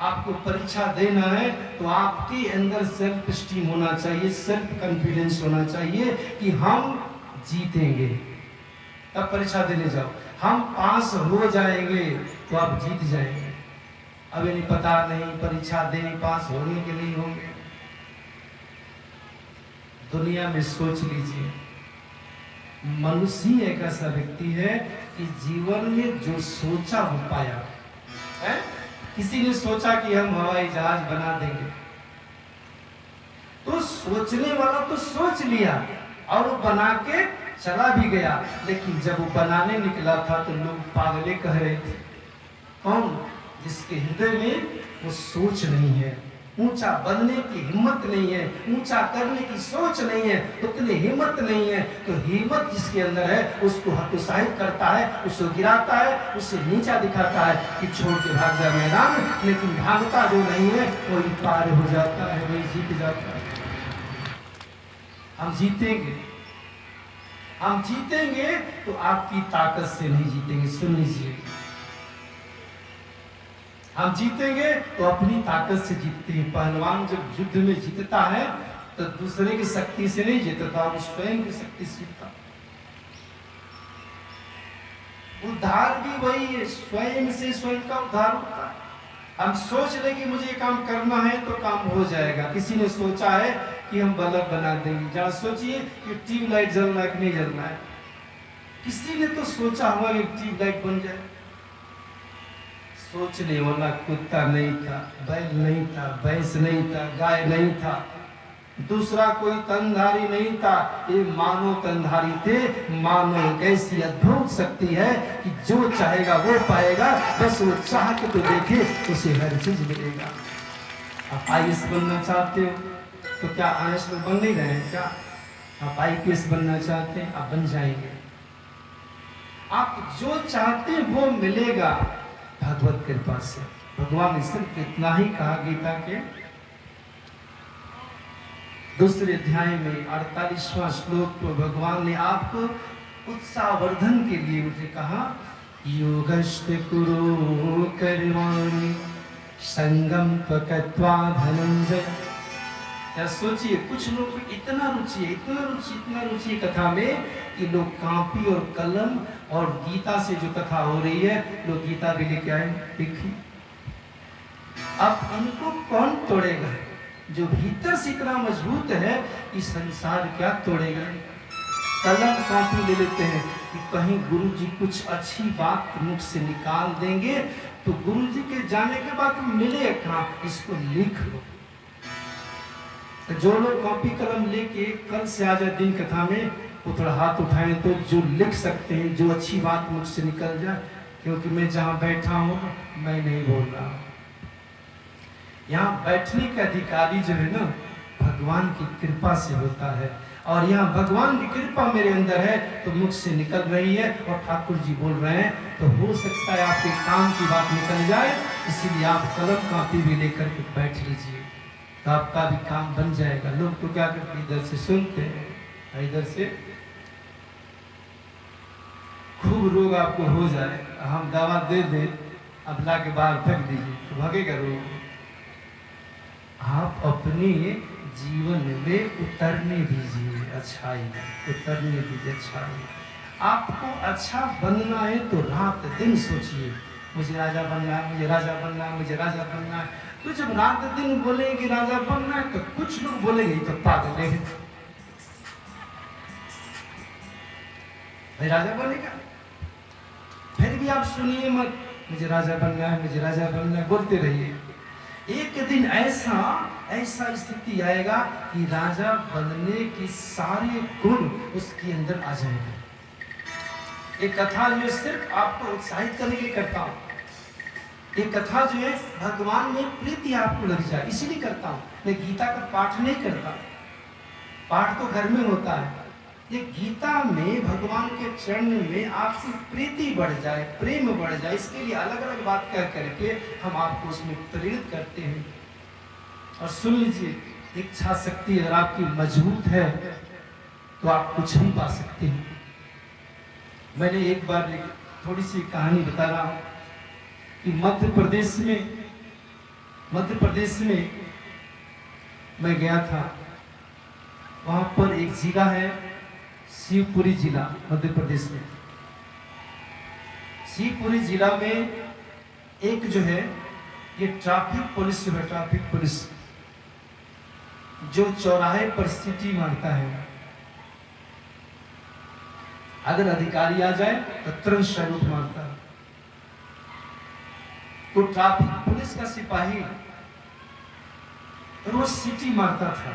आपको परीक्षा देना है तो आपके अंदर सेल्फ स्टीम होना चाहिए, सेल्फ कॉन्फिडेंस होना चाहिए कि हम जीतेंगे। तब परीक्षा देने जाओ। हम पास हो जाएंगे तो आप जीत जाएंगे। अभी नहीं पता, नहीं परीक्षा देने पास होंगे कि नहीं होंगे। दुनिया में सोच लीजिए, मनुष्य एक ऐसा व्यक्ति है कि जीवन में जो सोचा हो पाया है। किसी ने सोचा कि हम हवाई जहाज बना देंगे, तो सोचने वाला तो सोच लिया और वो बना के चला भी गया। लेकिन जब वो बनाने निकला था तो लोग पागले कह रहे थे। कौन? जिसके हृदय में वो सोच नहीं है, ऊंचा बनने की हिम्मत नहीं है, ऊंचा करने की सोच नहीं है, उतनी हिम्मत नहीं है। तो हिम्मत जिसके अंदर है उसको हतोत्साहित करता है, उसको गिराता है, उससे नीचा दिखाता है कि छोड़ के भाग जा मैदान। लेकिन भागता जो नहीं है वही पार हो जाता है, वही जीत जाता है। हम जीतेंगे, हम जीतेंगे तो आपकी ताकत से नहीं जीतेंगे। सुन लीजिए, हम जीतेंगे तो अपनी ताकत से जीतते हैं। पहलवान जब युद्ध में जीतता है तो दूसरे की शक्ति से नहीं जीतता, वो स्वयं की शक्ति से जीतता। उद्धार भी वही है, स्वयं से स्वयं का उद्धार होता है। हम सोच ले कि मुझे काम करना है तो काम हो जाएगा। किसी ने सोचा है कि हम बल्ब बना देंगे, जरा सोचिए कि ट्यूबलाइट जलना है कि नहीं जलना है। किसी ने तो सोचा हुआ कि ट्यूबलाइट बन जाए। सोचने वाला कुत्ता नहीं था, बैल नहीं था, भैंस नहीं था, गाय नहीं था, दूसरा कोई तनधारी नहीं था। ये मानव तनधारी थे। मानव कैसी अद्भुत शक्ति है कि जो चाहेगा वो पाएगा। बस वो चाह के तो देखे, उसे हर चीज मिलेगा। आप आईएएस बनना चाहते हो तो क्या आईएएस में बन नहीं रहे हैं क्या? आप आईपीएस बनना चाहते हैं, आप बन जाएंगे। आप जो चाहते हैं वो मिलेगा भगवत कृपा से। भगवान ने सिर्फ इतना ही कहा गीता के 2 अध्याय में 48वां श्लोक को भगवान ने आपको उत्साहवर्धन के लिए मुझे कहा, योगश्च कुरु कर्माणि संगम त्वक्त्वा धनंजय। क्या सोचिए, कुछ लोग इतना रुचि है, इतना रुचि कथा में कि लोग कॉपी और कलम और गीता से जो कथा हो रही है, लोग गीता भी लेके आए देखिए। अब इनको कौन तोड़ेगा? जो भीतर से इतना मजबूत है कि संसार क्या तोड़ेगा। कलम कॉपी ले लेते हैं, कि कहीं गुरु जी कुछ अच्छी बात मुख से निकाल देंगे तो गुरु जी के जाने के बाद मिले कहाँ, इसको लिख लो। तो जो लोग कॉपी कलम लेके कल से आ जाए दिन कथा में, वो थोड़ा हाथ उठाएं तो जो लिख सकते हैं, जो अच्छी बात मुझ से निकल जाए, क्योंकि मैं जहाँ बैठा हूँ मैं नहीं बोल रहा हूँ। यहाँ बैठने का अधिकारी जो है ना भगवान की कृपा से होता है, और यहाँ भगवान की कृपा मेरे अंदर है तो मुझ से निकल रही है और ठाकुर जी बोल रहे हैं, तो हो सकता है आपके काम की बात निकल जाए, इसीलिए आप कलम कापी भी लेकर के बैठ लीजिए तो आपका भी काम बन जाएगा। लोग तो क्या करते इधर से सुनते हैं, इधर से खूब रोग आपको हो जाए, हम दवा दे दे अब ला के बाहर फेंक दीजिए तो भागेगा रोग। आप अपने जीवन में उतरने दीजिए अच्छाई, उतरने दीजिए अच्छाई। आपको अच्छा बनना है तो रात दिन सोचिए, मुझे राजा बनना है, मुझे राजा बनना है, मुझे राजा बनना है। तो जब रात दिन बोलेंगे राजा बनना है तो कुछ लोग बोलेंगे तो पागल है, भाई राजा बनेगा। फिर भी आप सुनिए मत, मुझे राजा बनना है, मुझे राजा बनना है, बोलते रहिए। एक दिन ऐसा स्थिति आएगा कि राजा बनने के सारे गुण उसके अंदर आ जाएंगे। एक कथा जो सिर्फ आपको उत्साहित करने के लिए करता हूँ, एक कथा जो है भगवान में प्रीति आपको लग जाए इसीलिए करता हूँ। मैं गीता का पाठ नहीं करता, पाठ तो घर में होता है। ये गीता में भगवान के चरण में आपकी प्रीति बढ़ जाए, प्रेम बढ़ जाए, इसके लिए अलग अलग बात कह करके हम आपको उसमें प्रेरित करते हैं। और सुन लीजिए, इच्छा शक्ति अगर आपकी मजबूत है तो आप कुछ भी पा सकते हैं। मैंने एक बार थोड़ी सी कहानी बता रहा हूँ कि मध्य प्रदेश में मैं गया था। वहां पर एक जिला है शिवपुरी जिला, मध्य प्रदेश में। शिवपुरी जिला में एक जो है ये ट्रैफिक पुलिस है, ट्रैफिक पुलिस जो चौराहे पर सीटी मारता है। अगर अधिकारी आ जाए तो तुरंत सैल्यूट मारता है। तो ट्रैफिक पुलिस का सिपाही रोज सीटी मारता था।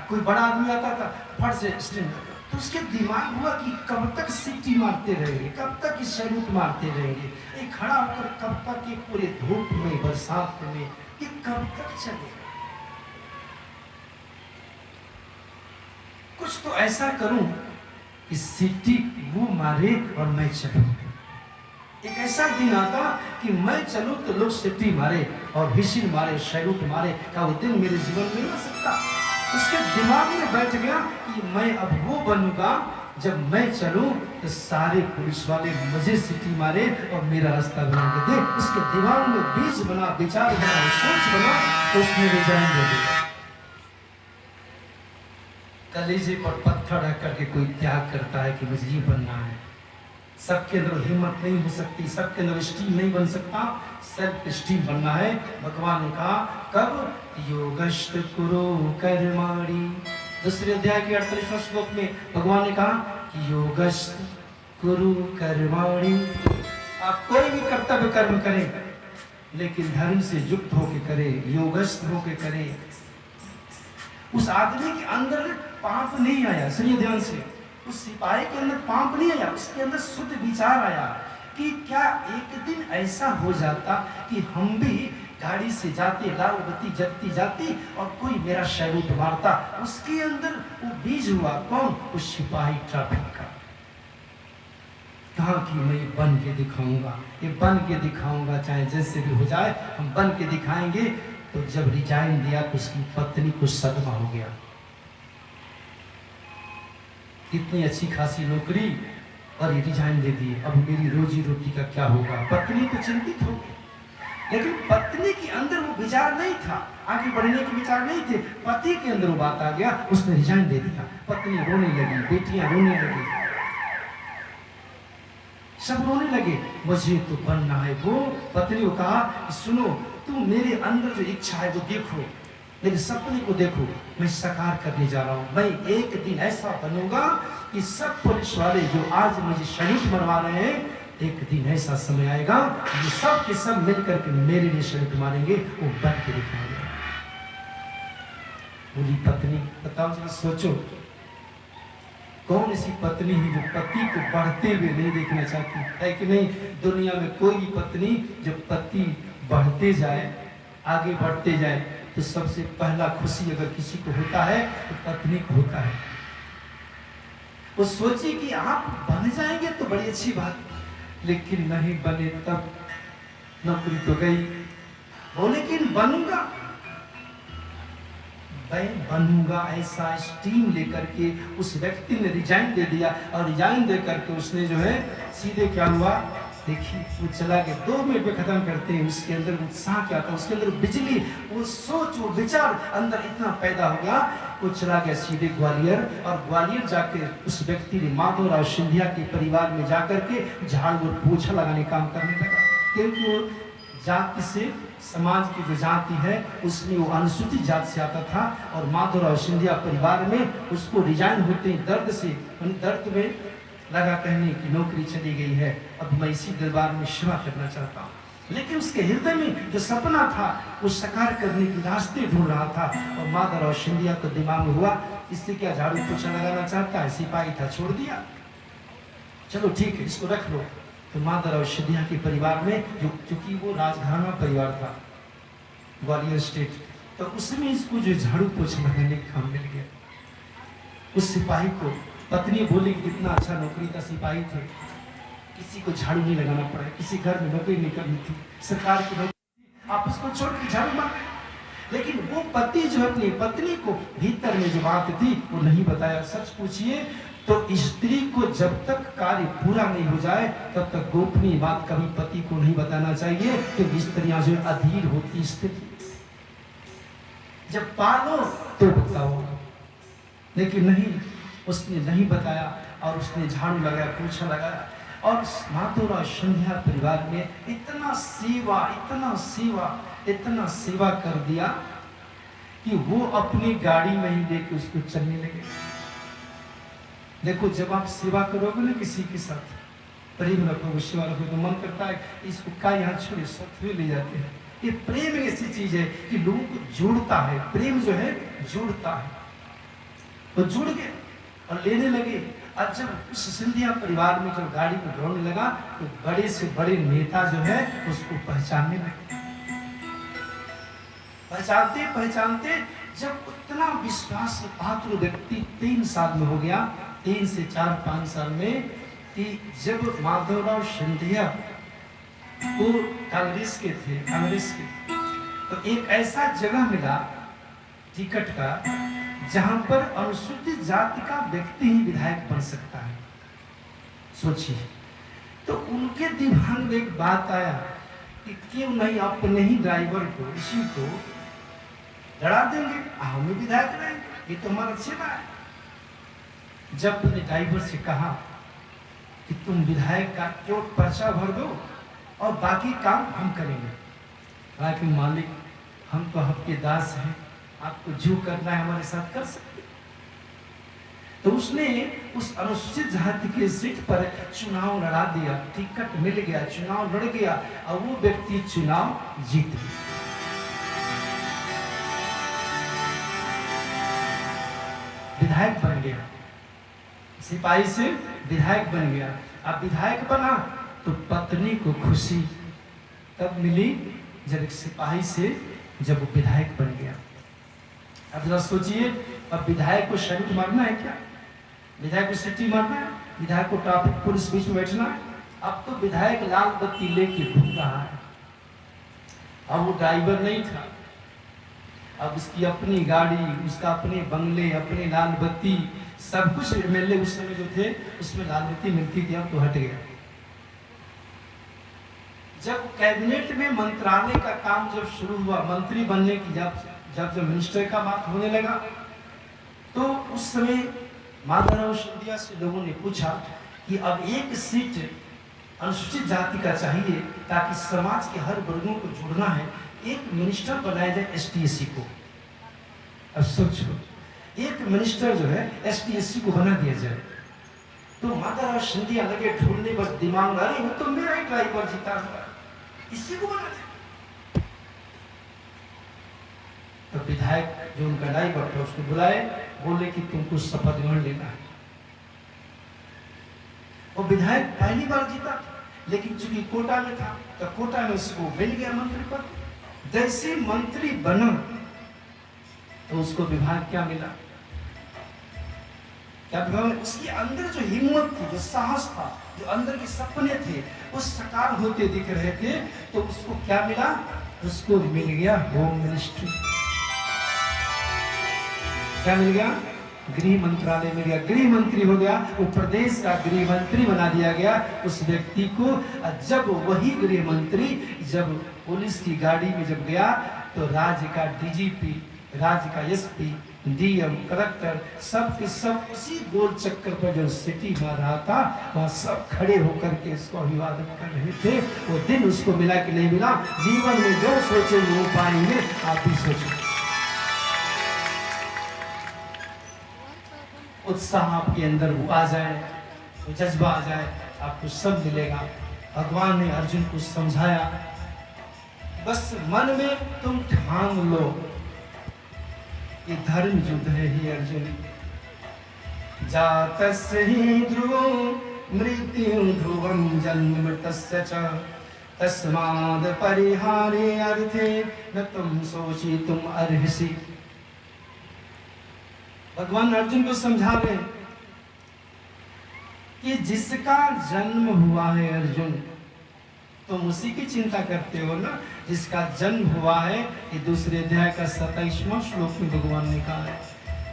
कोई बड़ा आदमी आता था फट से स्टैंड, तो उसके दिमाग हुआ कि कब तक सीटी मारते रहेंगे, कब तक इस सैल्यूट मारते रहेंगे, ये खड़ा होकर कब तक ये पूरे धूप में बरसात में ये कब तक चलेगा। कुछ तो ऐसा करूं कि सीटी वो मारे और मैं चलूं। एक ऐसा दिन आता कि मैं चलूं तो लोग सीटी मारे और विशिल मारे, सैल्यूट मारे, क्या वो दिन मेरे जीवन में आ सकता। उसके दिमाग में बैठ गया कि मैं अब वो बनूंगा जब मैं चलूं तो सारे पुलिस वाले मुझे सीटी मारे और मेरा रास्ता बना के दे। उसके दिमाग में बीज बना, विचार बना, सोच बना, तो उसने रिजाइन दे दिया। कलेजे पर पत्थर रख करके कोई त्याग करता है कि मुझे ये बनना है। सबके अंदर हिम्मत नहीं हो सकती, सबके अंदर स्टीम नहीं बन सकता, सेल्फ स्टीम बनना है। भगवान ने कहा कब योगश्च कुरु कर्माणि, दूसरे अध्याय के 48वें श्लोक में भगवान ने कहा कि योगश्च कुरु कर्माणि। आप कोई भी कर्तव्य कर्म करें लेकिन धर्म से युक्त होके करें, योगस्थ होके करें। उस आदमी के अंदर पाप नहीं आया, सुनिए ध्यान से, उस सिपाही के अंदर पाप नहीं आया, उसके अंदर शुद्ध विचार आया कि क्या एक दिन ऐसा हो जाता कि हम भी गाड़ी से जाते, लाल बत्ती जगती जाती और कोई मेरा सैल्यूट मारता। उसके अंदर वो बीज हुआ, कौन? उस सिपाही ट्रैफिक का। कहा कि मैं बन के दिखाऊंगा, ये बन के दिखाऊंगा, चाहे जैसे भी हो जाए हम बन के दिखाएंगे। तो जब रिजाइन दिया तो उसकी पत्नी को सदमा हो गया। इतनी अच्छी खासी नौकरी और ये रिजाइन दे दी, अब मेरी रोजी रोटी का क्या होगा। पत्नी तो चिंतित हो गई, लेकिन पत्नी के अंदर वो विचार नहीं था, आगे बढ़ने के विचार नहीं थे। पति के अंदर वो बात आ गया, उसने रिजाइन दे दिया। पत्नी रोने लगी, बेटियां रोने लगी, सब रोने लगे, मुझे तो बनना है वो। पत्नी को कहा सुनो, तुम मेरे अंदर जो इच्छा है वो देखो, लेकिन सपने को देखो, मैं साकार करने जा रहा हूं। मैं एक दिन ऐसा बनूंगा कि सब पुलिस वाले जो आज मुझे शहीद मरवा रहे हैं, एक दिन ऐसा समय आएगा ये सब के सब मिलकर के मेरे लिए शहीद मारेंगे, वो बन के दिखाएंगे। बोली पत्नी, बताओ जरा सोचो, कौन ऐसी पत्नी है जो पति को बढ़ते हुए नहीं देखना चाहती है कि नहीं? दुनिया में कोई भी पत्नी जब पति बढ़ते जाए, आगे बढ़ते जाए, तो सबसे पहला खुशी अगर किसी को होता है तो पत्नी को होता है। वो सोची कि आप बन जाएंगे तो बड़ी अच्छी बात, लेकिन नहीं बने तब नौकरी तो गई। वो लेकिन बनूंगा, मैं बनूंगा ऐसा स्टीम लेकर के उस व्यक्ति ने रिजाइन दे दिया, और रिजाइन दे करके उसने जो है सीधे क्या हुआ देखिए, वो चला गया। 2 मिनट में खत्म करते हैं। उसके अंदर उत्साह क्या था, उसके अंदर बिजली, वो सोच, वो विचार अंदर इतना पैदा हो गया, वो चला गया सीधे ग्वालियर। और ग्वालियर जाके उस व्यक्ति ने माधवराव सिंधिया के परिवार में जाकर के झाड़ू और पोछा लगाने काम करने लगा, क्योंकि वो जाति से, समाज की जो जाति है उसमें वो अनुसूचित जाति से आता था। और माधवराव सिंधिया परिवार में उसको रिजाइन होते ही दर्द से, दर्द में लगा कहने की नौकरी चली गई है, अब मैं इसी दरबार में सेवा करना चाहता हूँ। लेकिन उसके हृदय में जो सपना था वो साकार करने के रास्ते ढूंढ रहा था। और माधवराव सिंधिया को दिमाग में हुआ, इससे क्या झाड़ू पोछा लगाना चाहता है, सिपाही था, छोड़ दिया, चलो ठीक है इसको रख लो। तो माधवराव सिंधिया के परिवार में क्योंकि वो राजघराना परिवार था ग्वालियर स्टेट, तो उसमें इसको जो झाड़ू पोछा लगाने का काम मिल गया। उस सिपाही को पत्नी बोली कि कितना अच्छा नौकरी का सिपाही थे, किसी को झाड़ू नहीं लगाना पड़ा, किसी घर में नौकरी नहीं करनी थी, सरकार की नौकरी, आप उसको छोड़ के झाड़ू मार। लेकिन वो पति जो अपनी पत्नी को भीतर में जो बात थी वो नहीं बताया। सच पूछिए तो स्त्री को जब तक कार्य पूरा नहीं हो जाए तब तक गोपनीय बात कभी पति को नहीं बताना चाहिए, क्योंकि स्त्रियां जो अधीर होती स्थिति, जब पालो तो बताओ, लेकिन नहीं, उसने नहीं बताया। और उसने झाड़ू लगाया, पोछा लगाया, और माधवराव सिंधिया परिवार में इतना सेवा, इतना सेवा, इतना सेवा कर दिया कि वो अपनी गाड़ी में ही लेके उसको चलने लगे। देखो, जब आप सेवा करोगे ना किसी के साथ, प्रेम रखोगे, सेवा रखोगे, तो मन करता है इसको का यहाँ छोड़े, साथ ले जाते हैं। ये प्रेम एक ऐसी चीज है कि लोगों को जोड़ता है। प्रेम जो है जोड़ता है। तो जुड़ गए और लेने लगे। और जब उस सिंधिया परिवार में जब गाड़ी को दौड़ने लगा तो बड़े से बड़े नेता जो है उसको पहचानने लगे। पहचानते पहचानते जब उतना विश्वास पात्र व्यक्ति 3 साल में हो गया, 3 से 4-5 साल में, कि जब माधवराव सिंधिया वो कांग्रेस के थे, तो एक ऐसा जगह मिला टिकट का जहां पर अनुसूचित जाति का व्यक्ति ही विधायक बन सकता है। सोचिए, तो उनके दिमाग में एक बात आया कि क्यों नहीं अपने ही ड्राइवर को, इसी को लड़ा देंगे, हम भी विधायक रहेंगे, ये तो हमारा सेवा है। जब उन्हें ड्राइवर से कहा कि तुम विधायक का क्यों पर्चा भर दो और बाकी काम हम करेंगे, कहा कि मालिक हम तो आपके दास हैं, आपको जो करना है हमारे साथ कर सकते। तो उसने उस अनुसूचित जाति के सीट पर चुनाव लड़ा दिया, टिकट मिल गया, चुनाव लड़ गया और वो व्यक्ति चुनाव जीत गया। विधायक बन गया, सिपाही से विधायक बन गया। अब विधायक बना तो पत्नी को खुशी तब मिली जब एक सिपाही से जब वो विधायक बन गया। अब जरा सोचिए, अब विधायक को शरीर मारना है क्या? विधायक को सिटी मारना है? विधायक को ट्रैफिक पुलिस बीच में बैठना है? अब तो विधायक लाल बत्ती लेके घूम रहा है। अब वो ड्राइवर नहीं था, अब उसकी अपनी गाड़ी, उसका अपने बंगले, अपने लाल बत्ती, सब कुछ। एमएलए उस समय जो थे उसमें लाल बत्ती मिलती थी, अब तो हट गया। जब कैबिनेट में मंत्रालय का काम जब शुरू हुआ, मंत्री बनने की जब मिनिस्टर का बात होने लगा, तो उस समय माधवराव सिंधिया से लोगों ने पूछा कि अब एक सीट अनुसूचित जाति का चाहिए ताकि समाज के हर वर्गों को जोड़ना है, एक मिनिस्टर बनाया जाए एसटीएससी को। अब सोचो, एक मिनिस्टर जो है ST/SC को बना दिया जाए तो मदर और सिंधिया लगे ढूंढने, बस दिमाग, अरे वो तो मेरा ही ड्राइवर जीता हुआ, इसी को बना दे। तो विधायक जो उनका ड्राइवर था उसको बुलाए, बोले कि तुमको शपथ ग्रहण लेना है। वो विधायक पहली बार जीता, लेकिन चूंकि कोटा में था तो कोटा में उसको मिल गया मंत्री पद। जैसे मंत्री बना तो उसको विभाग क्या मिला, क्या विभाग, उसके अंदर जो हिम्मत थी, जो साहस था, जो अंदर के सपने थे, वो साकार होते दिख रहे थे। तो उसको क्या मिला, उसको मिल गया होम मिनिस्ट्री। क्या मिल गया, गृह मंत्रालय मिल गया, गृह मंत्री हो गया, वो प्रदेश का गृह मंत्री बना दिया गया उस व्यक्ति को। जब वही गृह मंत्री जब पुलिस की गाड़ी में जब गया तो राज्य का DGP, राज्य का SP, DM, कलेक्टर, सब के सब उसी गोल चक्कर पर जो सिटी मार रहा था वहाँ सब खड़े होकर के इसको अभिवादन कर रहे थे। वो दिन उसको मिला कि नहीं मिला, जीवन में जो सोचेंगे वो पाएंगे। आप भी सोचें, उत्साह आपके अंदर वो आ जाए, वो जज्बा आ जाए, आपको सब मिलेगा। भगवान ने अर्जुन को समझाया, बस मन में तुम ठान लो ये धर्म युद्ध है ही अर्जुन। जातस्य हि ध्रुवो मृत्यु ध्रुवम जन्म मृतस्य च तस्माद् परिहारे अर्थे न तुम शोचितुम अर्हसि। भगवान अर्जुन को समझा रहे कि जिसका जन्म हुआ है अर्जुन, तुम उसी की चिंता करते हो ना, जिसका जन्म हुआ है। ये दूसरे अध्याय का 27वां श्लोक में भगवान ने कहा है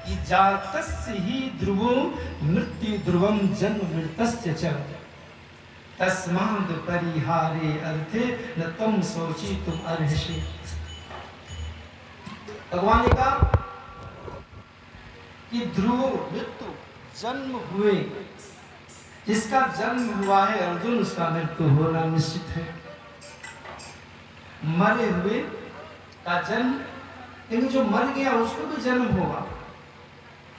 कि जातस्य हि ध्रुवो मृत्यु ध्रुवम जन्म मृतस्य च तस्माद् परिहारे अर्थे न तुम शोचितुम अर्हसि। भगवान ने कहा कि ध्रुव मृत्यु जन्म हुए, जिसका जन्म हुआ है अर्जुन, उसका मृत्यु होना निश्चित है। मरे हुए का जन्म, लेकिन जो मर गया उसको भी जन्म होगा।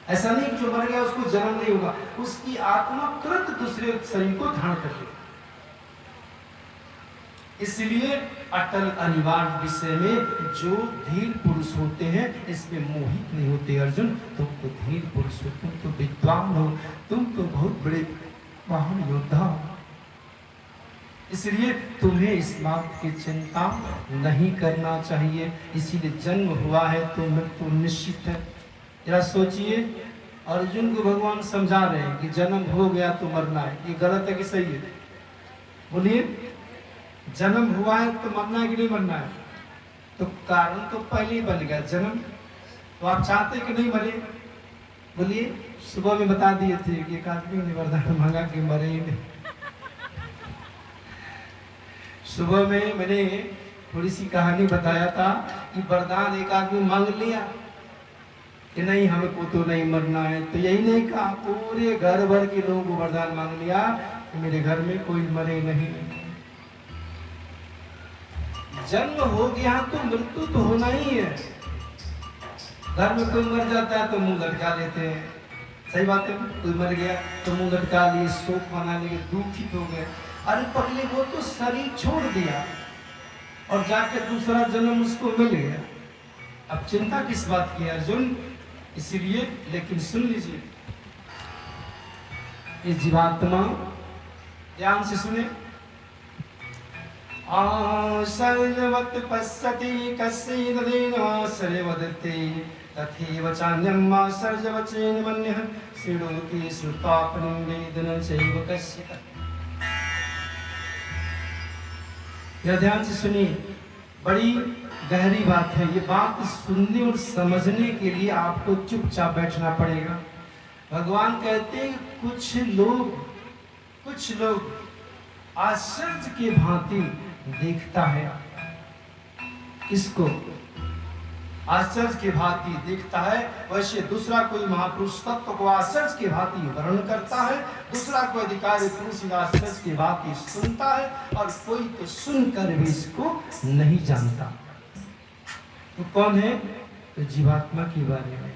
ऐसा नहीं कि जो मर गया उसको जन्म नहीं होगा, उसकी आत्मा तुरंत दूसरे शरीर को धारण कर लेगी। इसलिए अटल अनिवार्य विषय में जो धीर पुरुष होते हैं इसमें मोहित नहीं होते। अर्जुन, तुम तो धीर पुरुष हो, तुम तो विद्वान हो, तुम तो बहुत बड़े महान योद्धा हो, इसलिए तुम्हें इस बात की चिंता नहीं करना चाहिए। इसीलिए जन्म हुआ है तो मृत्यु निश्चित है। जरा सोचिए, अर्जुन को भगवान समझा रहे हैं कि जन्म हो गया तो मरना है, ये गलत है कि सही है? बोलिए, जन्म हुआ है तो मरना है कि नहीं मरना है? तो कारण तो पहले ही बन गया जन्म, तो आप चाहते कि नहीं मरे? बोलिए, सुबह में बता दिए थे कि एक आदमी ने वरदान मांगा कि मरे ही नहीं। सुबह में मैंने थोड़ी सी कहानी बताया था कि वरदान एक आदमी मांग लिया कि नहीं हमको तो नहीं मरना है, तो यही नहीं कहा, पूरे घर भर के लोगों को वरदान मांग लिया कि मेरे घर में कोई मरे नहीं। जन्म हो गया तो मृत्यु तो होना ही है। घर में कोई मर जाता है तो मुंह लटका लेते हैं, सही बात है। कोई मर गया तो मुंह लटका लिए, शोक मना लिए, दुखित हो गए। अरे पहले वो तो शरीर छोड़ दिया और जाके दूसरा जन्म उसको मिल गया, अब चिंता किस बात की अर्जुन? इसीलिए, लेकिन सुन लीजिए, इस जीवात्मा, ध्यान से सुने, आशर्यवत् पश्यति कस्यैतदेन आश्रयवदते तथैव चान्यम् आश्चर्यवचेन मन्यः शृणोति श्रुत्वापनं वेदन चैव कश्चित्। यह ध्यान से सुनिए, बड़ी गहरी बात है। ये बात सुनने और समझने के लिए आपको चुपचाप बैठना पड़ेगा। भगवान कहते हैं कुछ लोग आश्चर्य के भांति देखता है, इसको आश्चर्य के भांति देखता है, वैसे दूसरा कोई महापुरुष तत्व को आश्चर्य के भांति वर्णन करता है, दूसरा कोई अधिकारी पुरुष आश्चर्य के भांति सुनता है, और कोई तो सुनकर भी इसको नहीं जानता। तो कौन है? तो जीवात्मा के बारे में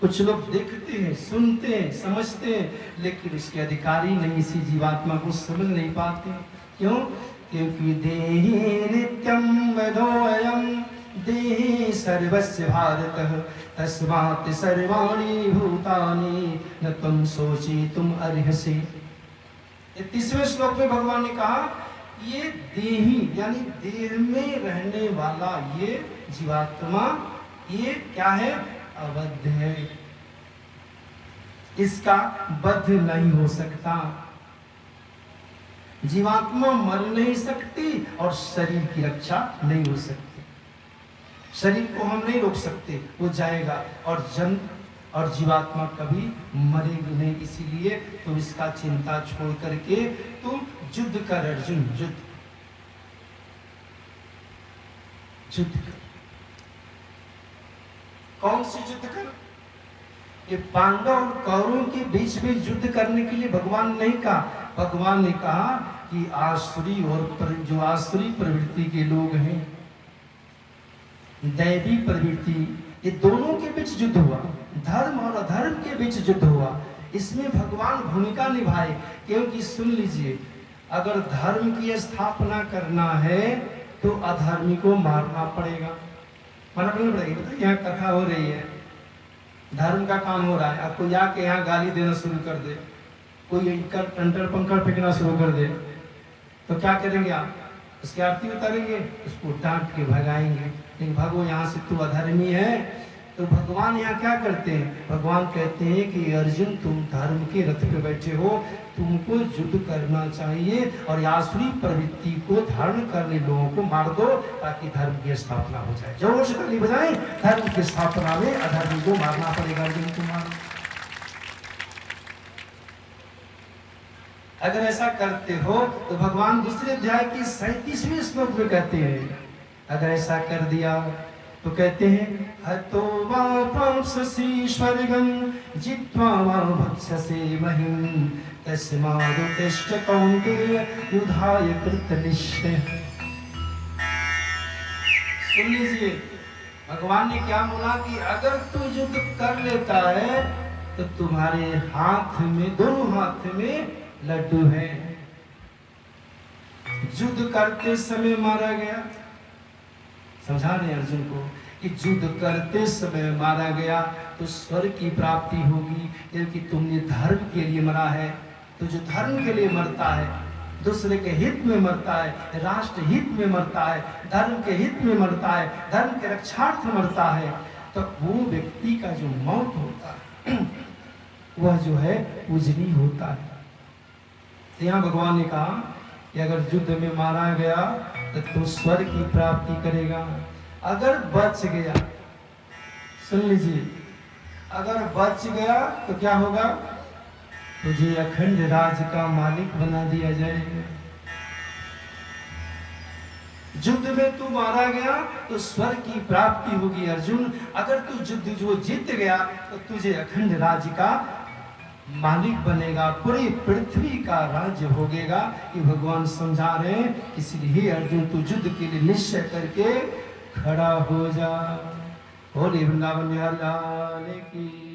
कुछ लोग देखते हैं, सुनते हैं, समझते हैं, लेकिन इसके अधिकारी नहीं, इसी जीवात्मा को समझ नहीं पाते। क्यों? क्योंकि देहि नित्यं वदोऽयं देहि सर्वस्य भारतः तस्मात् सर्वाणि भूतानि न त्वं शोचितुम् अर्हसि। ये 30वें श्लोक में भगवान ने कहा ये देही यानी देह में रहने वाला ये जीवात्मा ये क्या है? अबद्ध है, इसका बद्ध नहीं हो सकता। जीवात्मा मर नहीं सकती और शरीर की रक्षा नहीं हो सकती। शरीर को हम नहीं रोक सकते, वो जाएगा, और जीवात्मा कभी मरेगी नहीं। इसीलिए तुम इसका चिंता छोड़ करके तुम युद्ध कर अर्जुन, युद्ध कर। कौन सी युद्ध कर? ये पांडव और कौरवों के बीच में युद्ध करने के लिए भगवान ने नहीं कहा। भगवान ने कहा कि आसुरी और जो आसुरी प्रवृत्ति के लोग हैं, दैवी प्रवृत्ति, ये दोनों के बीच युद्ध हुआ। धर्म और अधर्म के बीच युद्ध हुआ। इसमें भगवान भूमिका निभाए। क्योंकि सुन लीजिए, अगर धर्म की स्थापना करना है तो अधर्मी को मारना पड़ेगा, मारना पड़ेगा। तो यहाँ कथा हो रही है, धर्म का काम हो रहा है, आपको जाके यहाँ गाली देना शुरू कर दे, कोई कंटर पंकर फेंकना शुरू कर दे, तो क्या करेंगे आप? उसकी आरती उतारेंगे, उसको डांट के भगाएंगे, लेकिन भागो यहाँ से, तू अधर्मी है। तो भगवान यहाँ क्या करते हैं? भगवान कहते हैं कि अर्जुन तुम धर्म के रथ पे बैठे हो, तुमको युद्ध करना चाहिए और आसुरी प्रवृत्ति को धारण करने लोगों को मार दो ताकि धर्म की स्थापना हो जाए। जोर से ताली बजाएं, धर्म की स्थापना में अधर्मी को मारना पड़ेगा। अर्जुन को मारो। अगर ऐसा करते हो तो भगवान दूसरे अध्याय की 37वें श्लोक में कहते हैं, अगर ऐसा कर दिया तो कहते हैं हतो वा प्राप्स्यसि स्वर्गं जित्वा वा भक्ष्यसे महिं तस्मादुत्तिष्ठ कौन्तेय युद्धाय कृतनिश्चयः। सुन लीजिए, भगवान ने क्या बोला कि अगर तू युद्ध कर लेता है तो तुम्हारे हाथ में, दोनों हाथ में लड्डू है। युद्ध करते समय मारा गया, समझा रहे अर्जुन को कि युद्ध करते समय मारा गया तो स्वर्ग की प्राप्ति होगी, क्योंकि तुमने धर्म के लिए मरा है। तो जो धर्म के लिए मरता है, दूसरे के हित में मरता है, राष्ट्र हित में मरता है, धर्म के हित में मरता है, धर्म के रक्षार्थ मरता है, तो वो व्यक्ति का जो मौत होता है वह जो है पूजनीय होता है। तो यहाँ भगवान ने कहा कि अगर युद्ध में मारा गया तो स्वर्ग की प्राप्ति करेगा। अगर बच गया, सुन लीजिए, अगर बच गया तो क्या होगा? तुझे अखंड राज का मालिक बना दिया जाएगा। युद्ध में तू मारा गया तो स्वर्ग की प्राप्ति होगी अर्जुन। अगर तू युद्ध जो जीत गया तो तुझे अखंड राज्य का मालिक बनेगा, पूरी पृथ्वी का राज्य होगेगा। ये भगवान समझा रहे हैं। इसलिए अर्जुन तू युद्ध के लिए निश्चय करके खड़ा हो जा। बोले वृंदावन बिहारी लाल की।